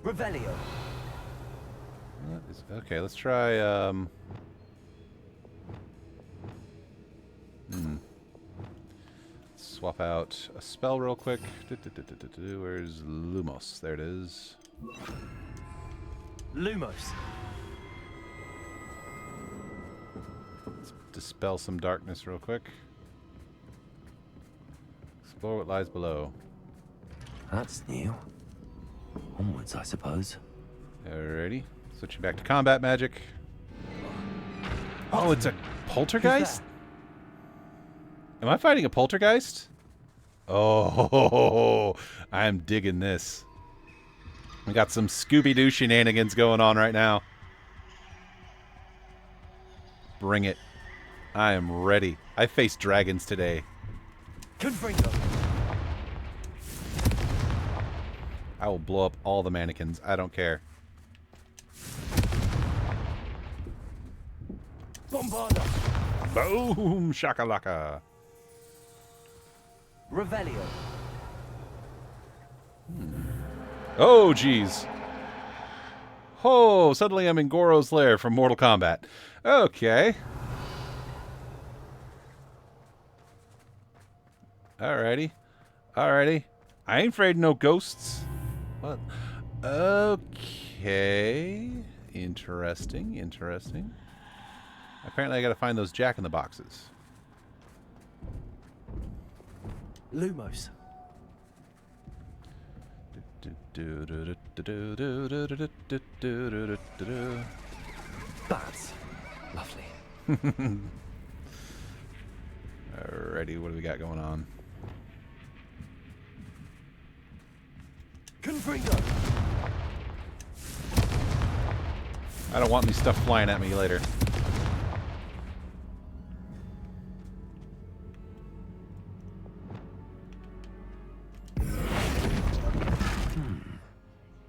Revelio. Okay, let's try, swap out a spell real quick. Where's Lumos? There it is. Lumos. Let's dispel some darkness real quick. Explore what lies below. That's new. Onwards, I suppose. Alrighty. Switching back to combat magic. Oh, it's a poltergeist? Am I fighting a poltergeist? Oh, I'm digging this. We got some Scooby-Doo shenanigans going on right now. Bring it. I am ready. I faced dragons today. Confringo. I will blow up all the mannequins. I don't care. Bombarda. Boom! Shakalaka. Revelio. Oh, jeez. Oh, suddenly I'm in Goro's lair from Mortal Kombat. Okay. Alrighty. Alrighty. I ain't afraid of no ghosts. What? Okay. Interesting, interesting. Apparently I gotta find those jack-in-the-boxes. Lumos. Bats. Lovely. Alrighty, what do we got going on? Confringo. I don't want any stuff flying at me later.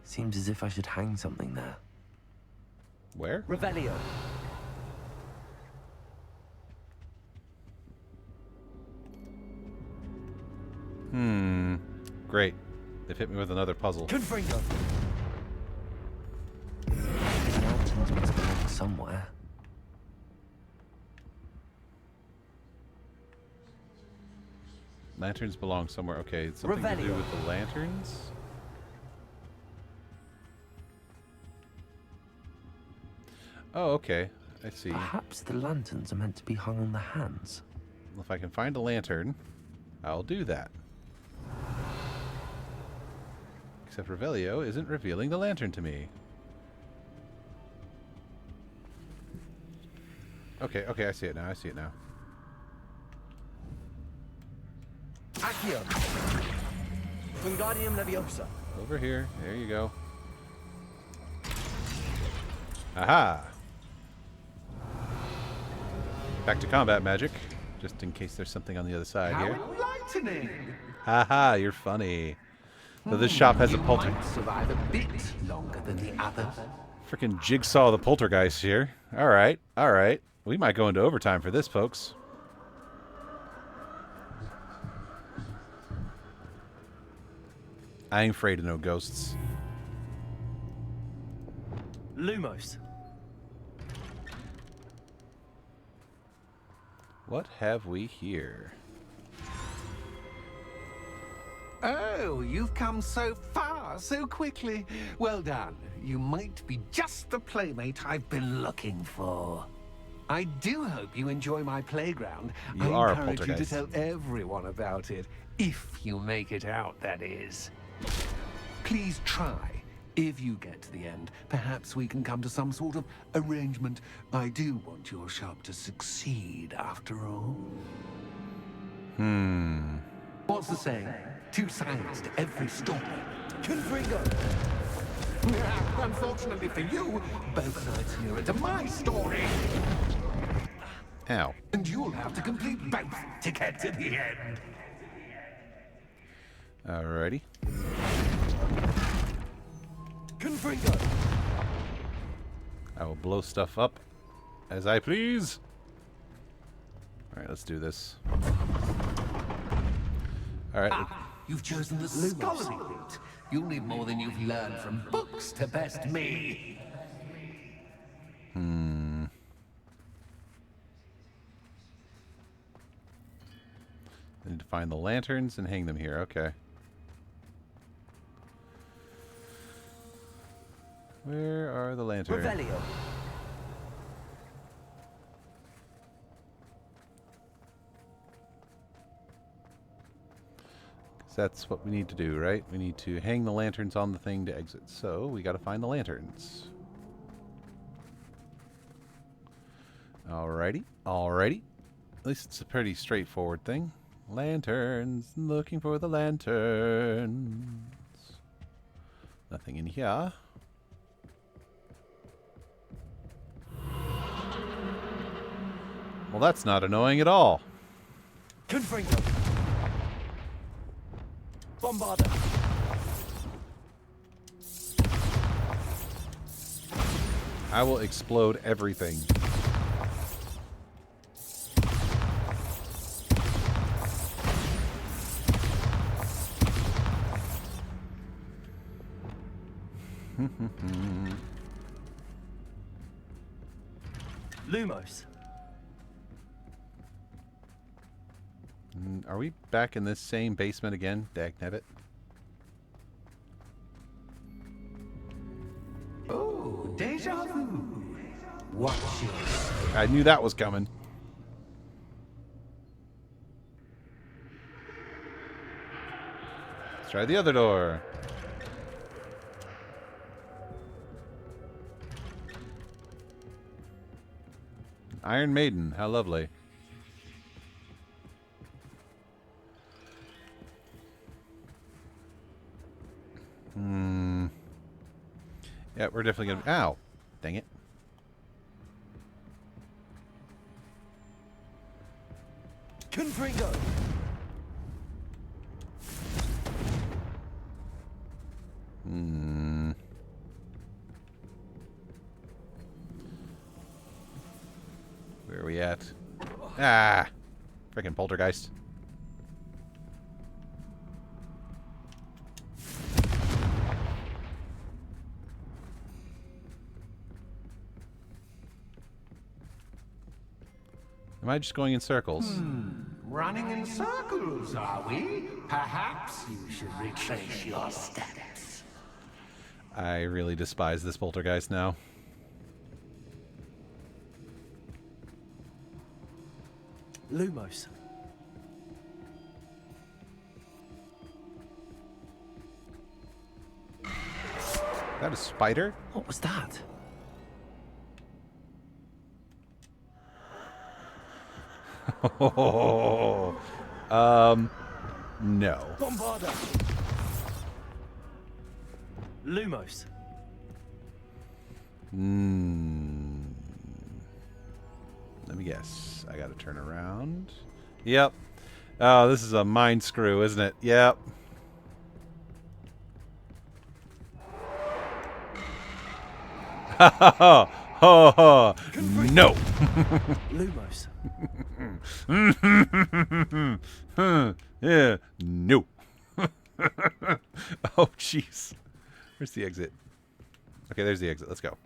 Seems as if I should hang something there. Where? Revelio. Great. They've hit me with another puzzle. Confringo. Lanterns must belong somewhere. Lanterns belong somewhere. Okay, it's something to do with the lanterns? Oh, okay. I see. Perhaps the lanterns are meant to be hung on the hands. Well, if I can find a lantern, I'll do that. Except Revelio isn't revealing the lantern to me. Okay, okay, I see it now. I see it now. Accio. Wingardium Leviosa. Over here. There you go. Aha! Back to combat magic, just in case there's something on the other side here. Enlightening! Haha, you're funny. So this shop has a Survive a bit longer than the others. Freaking Jigsaw the poltergeist here. Alright, alright. We might go into overtime for this, folks. I ain't afraid of no ghosts. Lumos. What have we here? Oh, you've come so far, so quickly. Well done. You might be just the playmate I've been looking for. I do hope you enjoy my playground. I encourage you to tell everyone about it, if you make it out, that is. Please try. If you get to the end, perhaps we can come to some sort of arrangement. I do want your shop to succeed, after all. What's the saying? Two sides to every story. Confringo. Unfortunately for you, both sides hear into my story. Ow. And you'll have to complete both to get to the end. Alrighty. Confringo. I will blow stuff up as I please. Alright, let's do this. Alright. You've chosen the scholarly route. You'll need more than you've learned from books to best me. I need to find the lanterns and hang them here. Okay. Where are the lanterns? Revelio. That's what we need to do, right? We need to hang the lanterns on the thing to exit. So we got to find the lanterns. Alrighty. Alrighty. At least it's a pretty straightforward thing. Lanterns. Looking for the lanterns. Nothing in here. Well, that's not annoying at all. Confringo. Bombarder. I will explode everything. Lumos. Are we back in this same basement again, Dagnabbit? Oh, deja vu. Watch yourself. I knew that was coming. Let's try the other door. Iron Maiden, how lovely. Yeah, we're definitely gonna... Ow! Dang it. Confringo. Where are we at? Ah! Frickin' poltergeist. Am I just going in circles? Running in circles, are we? Perhaps you should retrace your steps. I really despise this poltergeist now. Lumos. Is that a spider? What was that? No. Bombarder. Lumos. Let me guess. I gotta turn around. Yep. Oh, this is a mind screw, isn't it? Yep. Ha ha ha! Ha ha! No! Lumos. Yeah. No. Oh, jeez. Where's the exit? Okay, there's the exit. Let's go.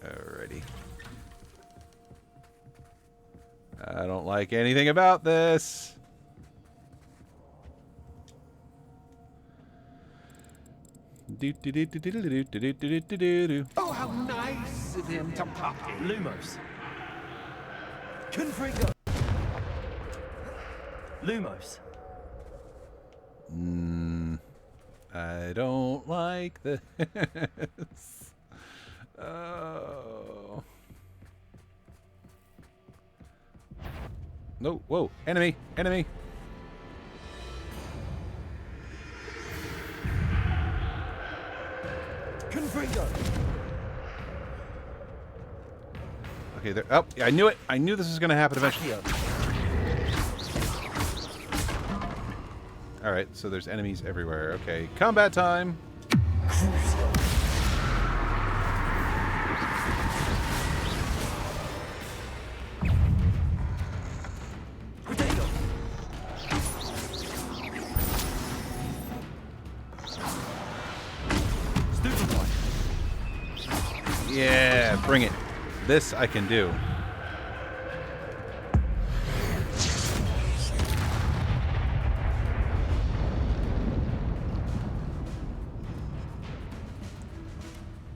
Alrighty. I don't like anything about this. Oh, how nice of him to pop in. Lumos. Confringo. Lumos. I don't like this. Oh. No, whoa, enemy, enemy. Confringo. Okay, there. Oh, yeah, I knew it. I knew this was going to happen eventually. All right, so there's enemies everywhere. Okay, combat time. Crucio. Bring it. This I can do.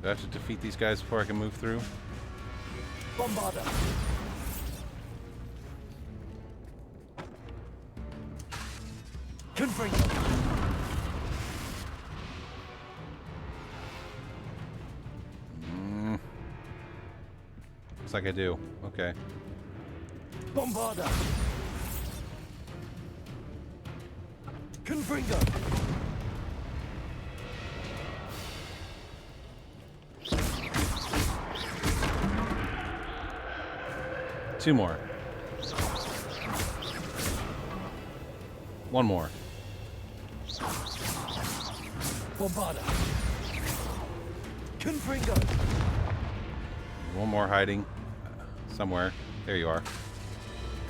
Do I have to defeat these guys before I can move through? Bombarder. Confringo. Looks like I do. Okay. Bombarder. Confringo. Two more. One more. Bombarder. Confringo. One more hiding somewhere. There you are.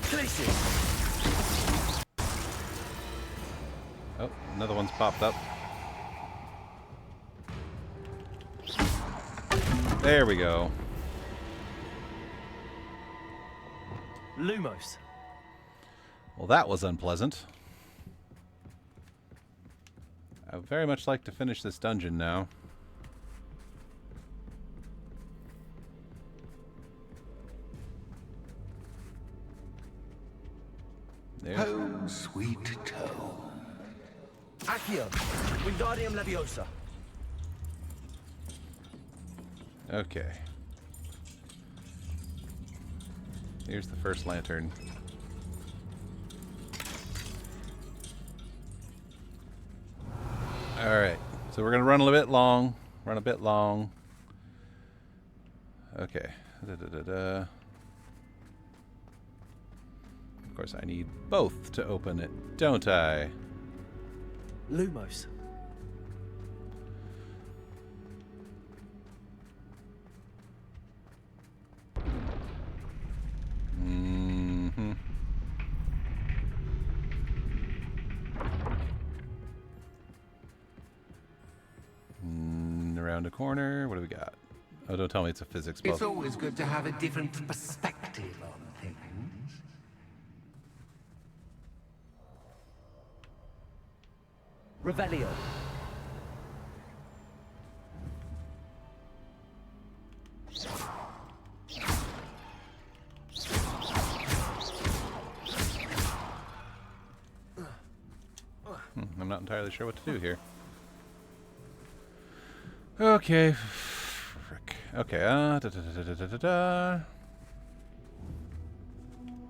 Places. Oh, another one's popped up. There we go. Lumos. Well, that was unpleasant. I would very much like to finish this dungeon now. Home, sweet home. Accio. Wingardium Leviosa. Okay. Here's the first lantern. Alright. So we're going to run a little bit long. Run a bit long. Okay. Of course, I need both to open it, don't I? Lumos. Mm-hmm. Around a corner. What do we got? Oh, don't tell me it's a physics puzzle. It's always good to have a different perspective on things. Revelio. I'm not entirely sure what to do here. Okay. Frick. Okay. Da-da-da-da-da-da-da.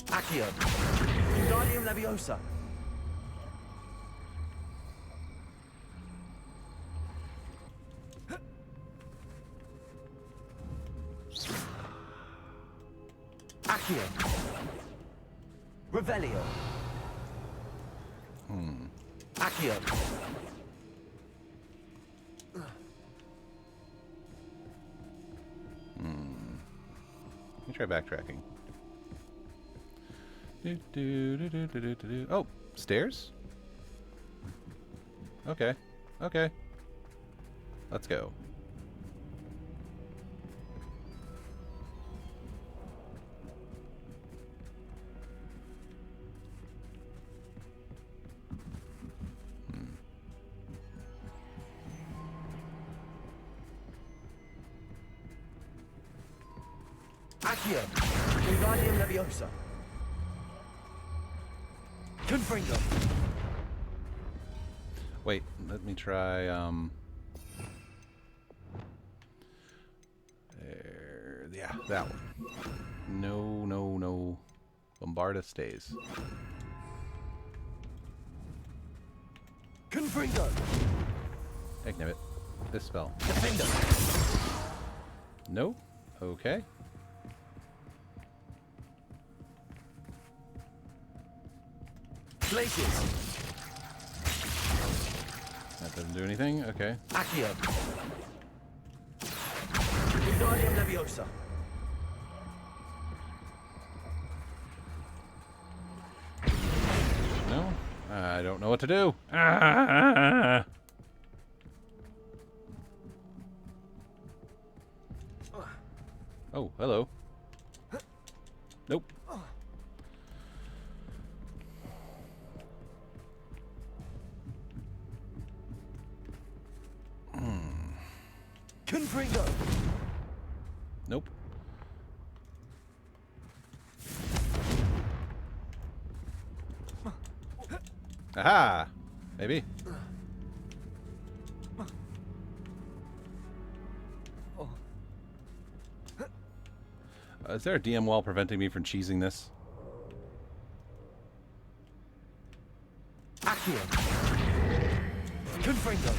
Accio. Wingardium Leviosa. Accio. Revelio. Accio. Let me try backtracking. Oh, stairs? Okay. Okay. Let's go. Accio. Wingardium Leviosa. Confringo. Wait, let me try, yeah, that one. No, no, no. Bombarda stays. Confringo. Ignite it. This spell. Defender. No? Okay. Places. That doesn't do anything? Okay. Accio. Wingardium Leviosa. No? I don't know what to do. Ah! Oh, hello. Nope. Confringo. Nope. Aha! Maybe. Is there a DM wall preventing me from cheesing this? Accio. Confringo.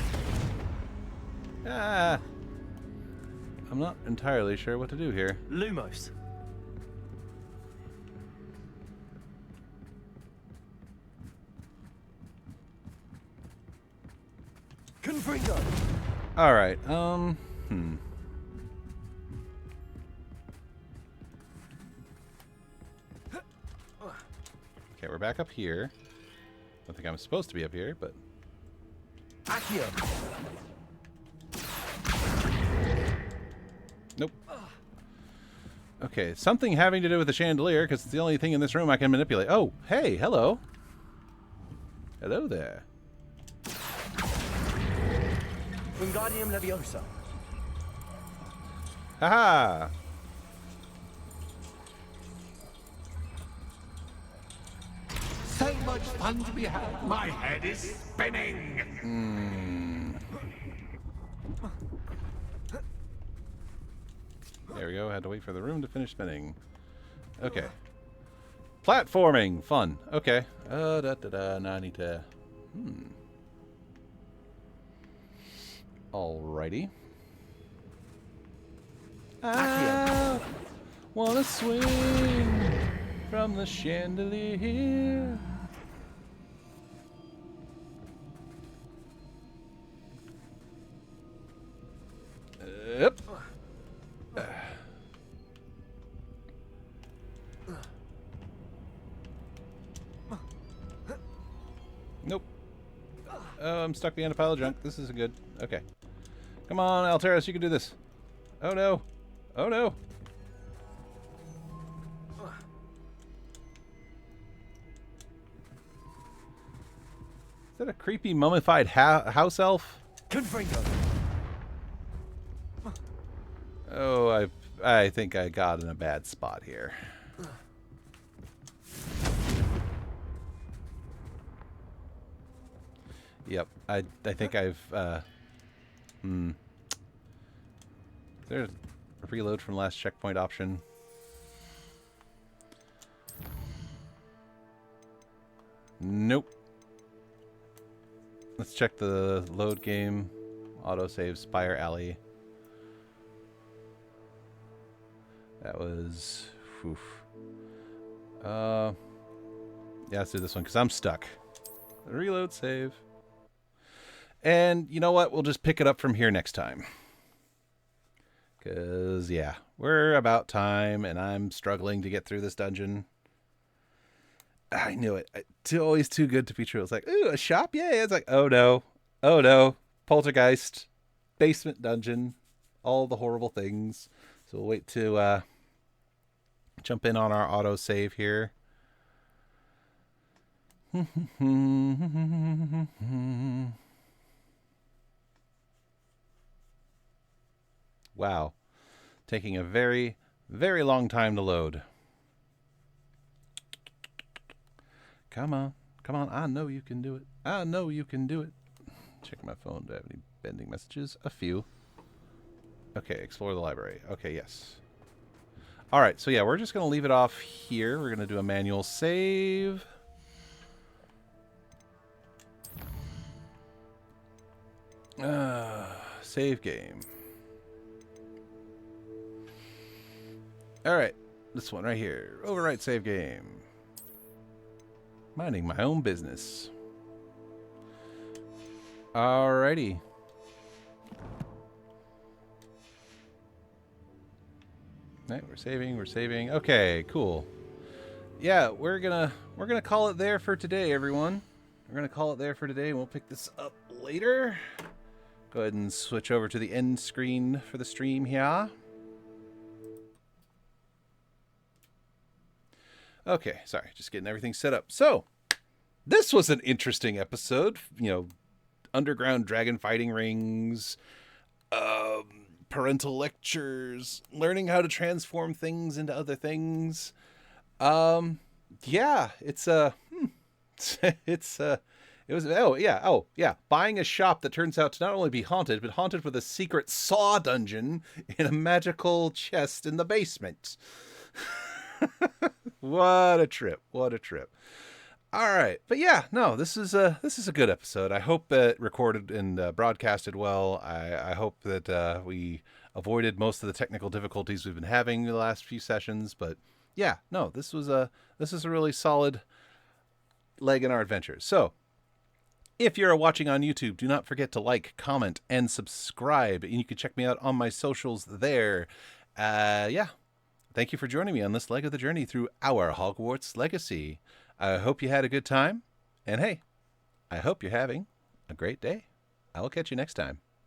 Ah! I'm not entirely sure what to do here. Lumos. Confringo. Alright, Okay, we're back up here. Don't think I'm supposed to be up here, but... Accio. Nope. Okay, something having to do with the chandelier, because it's the only thing in this room I can manipulate. Oh, hey, hello. Hello there. Wingardium Leviosa. Haha! So much fun to be had. My head is spinning. There we go. Had to wait for the room to finish spinning. Okay. Platforming. Fun. Okay. Now I need to... Alrighty. I wanna swing from the chandelier. Yep. Nope. Oh, I'm stuck behind a pile of junk. This isn't good. Okay. Come on, Alteris, you can do this. Oh no. Oh no. Is that a creepy mummified house elf? Confringo. Oh, I think I got in a bad spot here. Yep, I think I've Is there a reload from last checkpoint option? Nope. Let's check the load game. Autosave Spire Alley. That was... Oof. Yeah, let's do this one because I'm stuck. Reload save. And you know what? We'll just pick it up from here next time. Because, yeah, we're about time, and I'm struggling to get through this dungeon. I knew it. Always too good to be true. It's like, ooh, a shop? Yeah. It's like, oh no. Oh no. Poltergeist. Basement dungeon. All the horrible things. So we'll wait to jump in on our autosave here. Wow. Taking a very, very long time to load. Come on. Come on. I know you can do it. I know you can do it. Check my phone. Do I have any pending messages? A few. Okay, explore the library. Okay, yes. Alright, so yeah, we're just going to leave it off here. We're going to do a manual save. Save game. Alright, this one right here. Overwrite save game. Minding my own business. Alrighty. Right, we're saving. Okay, cool. Yeah, we're gonna call it there for today, everyone. We're gonna call it there for today, and we'll pick this up later. Go ahead and switch over to the end screen for the stream here. Okay, sorry, just getting everything set up. So, this was an interesting episode. Underground dragon fighting rings, parental lectures, learning how to transform things into other things. Yeah, buying a shop that turns out to not only be haunted, but haunted with a secret saw dungeon in a magical chest in the basement. What a trip. What a trip. All right. But yeah, no, this is a good episode. I hope it recorded and broadcasted well. I hope that we avoided most of the technical difficulties we've been having the last few sessions, but yeah, no, this is a really solid leg in our adventure. So, if you're watching on YouTube, do not forget to like, comment, and subscribe. And you can check me out on my socials there. Thank you for joining me on this leg of the journey through our Hogwarts legacy. I hope you had a good time. And hey, I hope you're having a great day. I will catch you next time.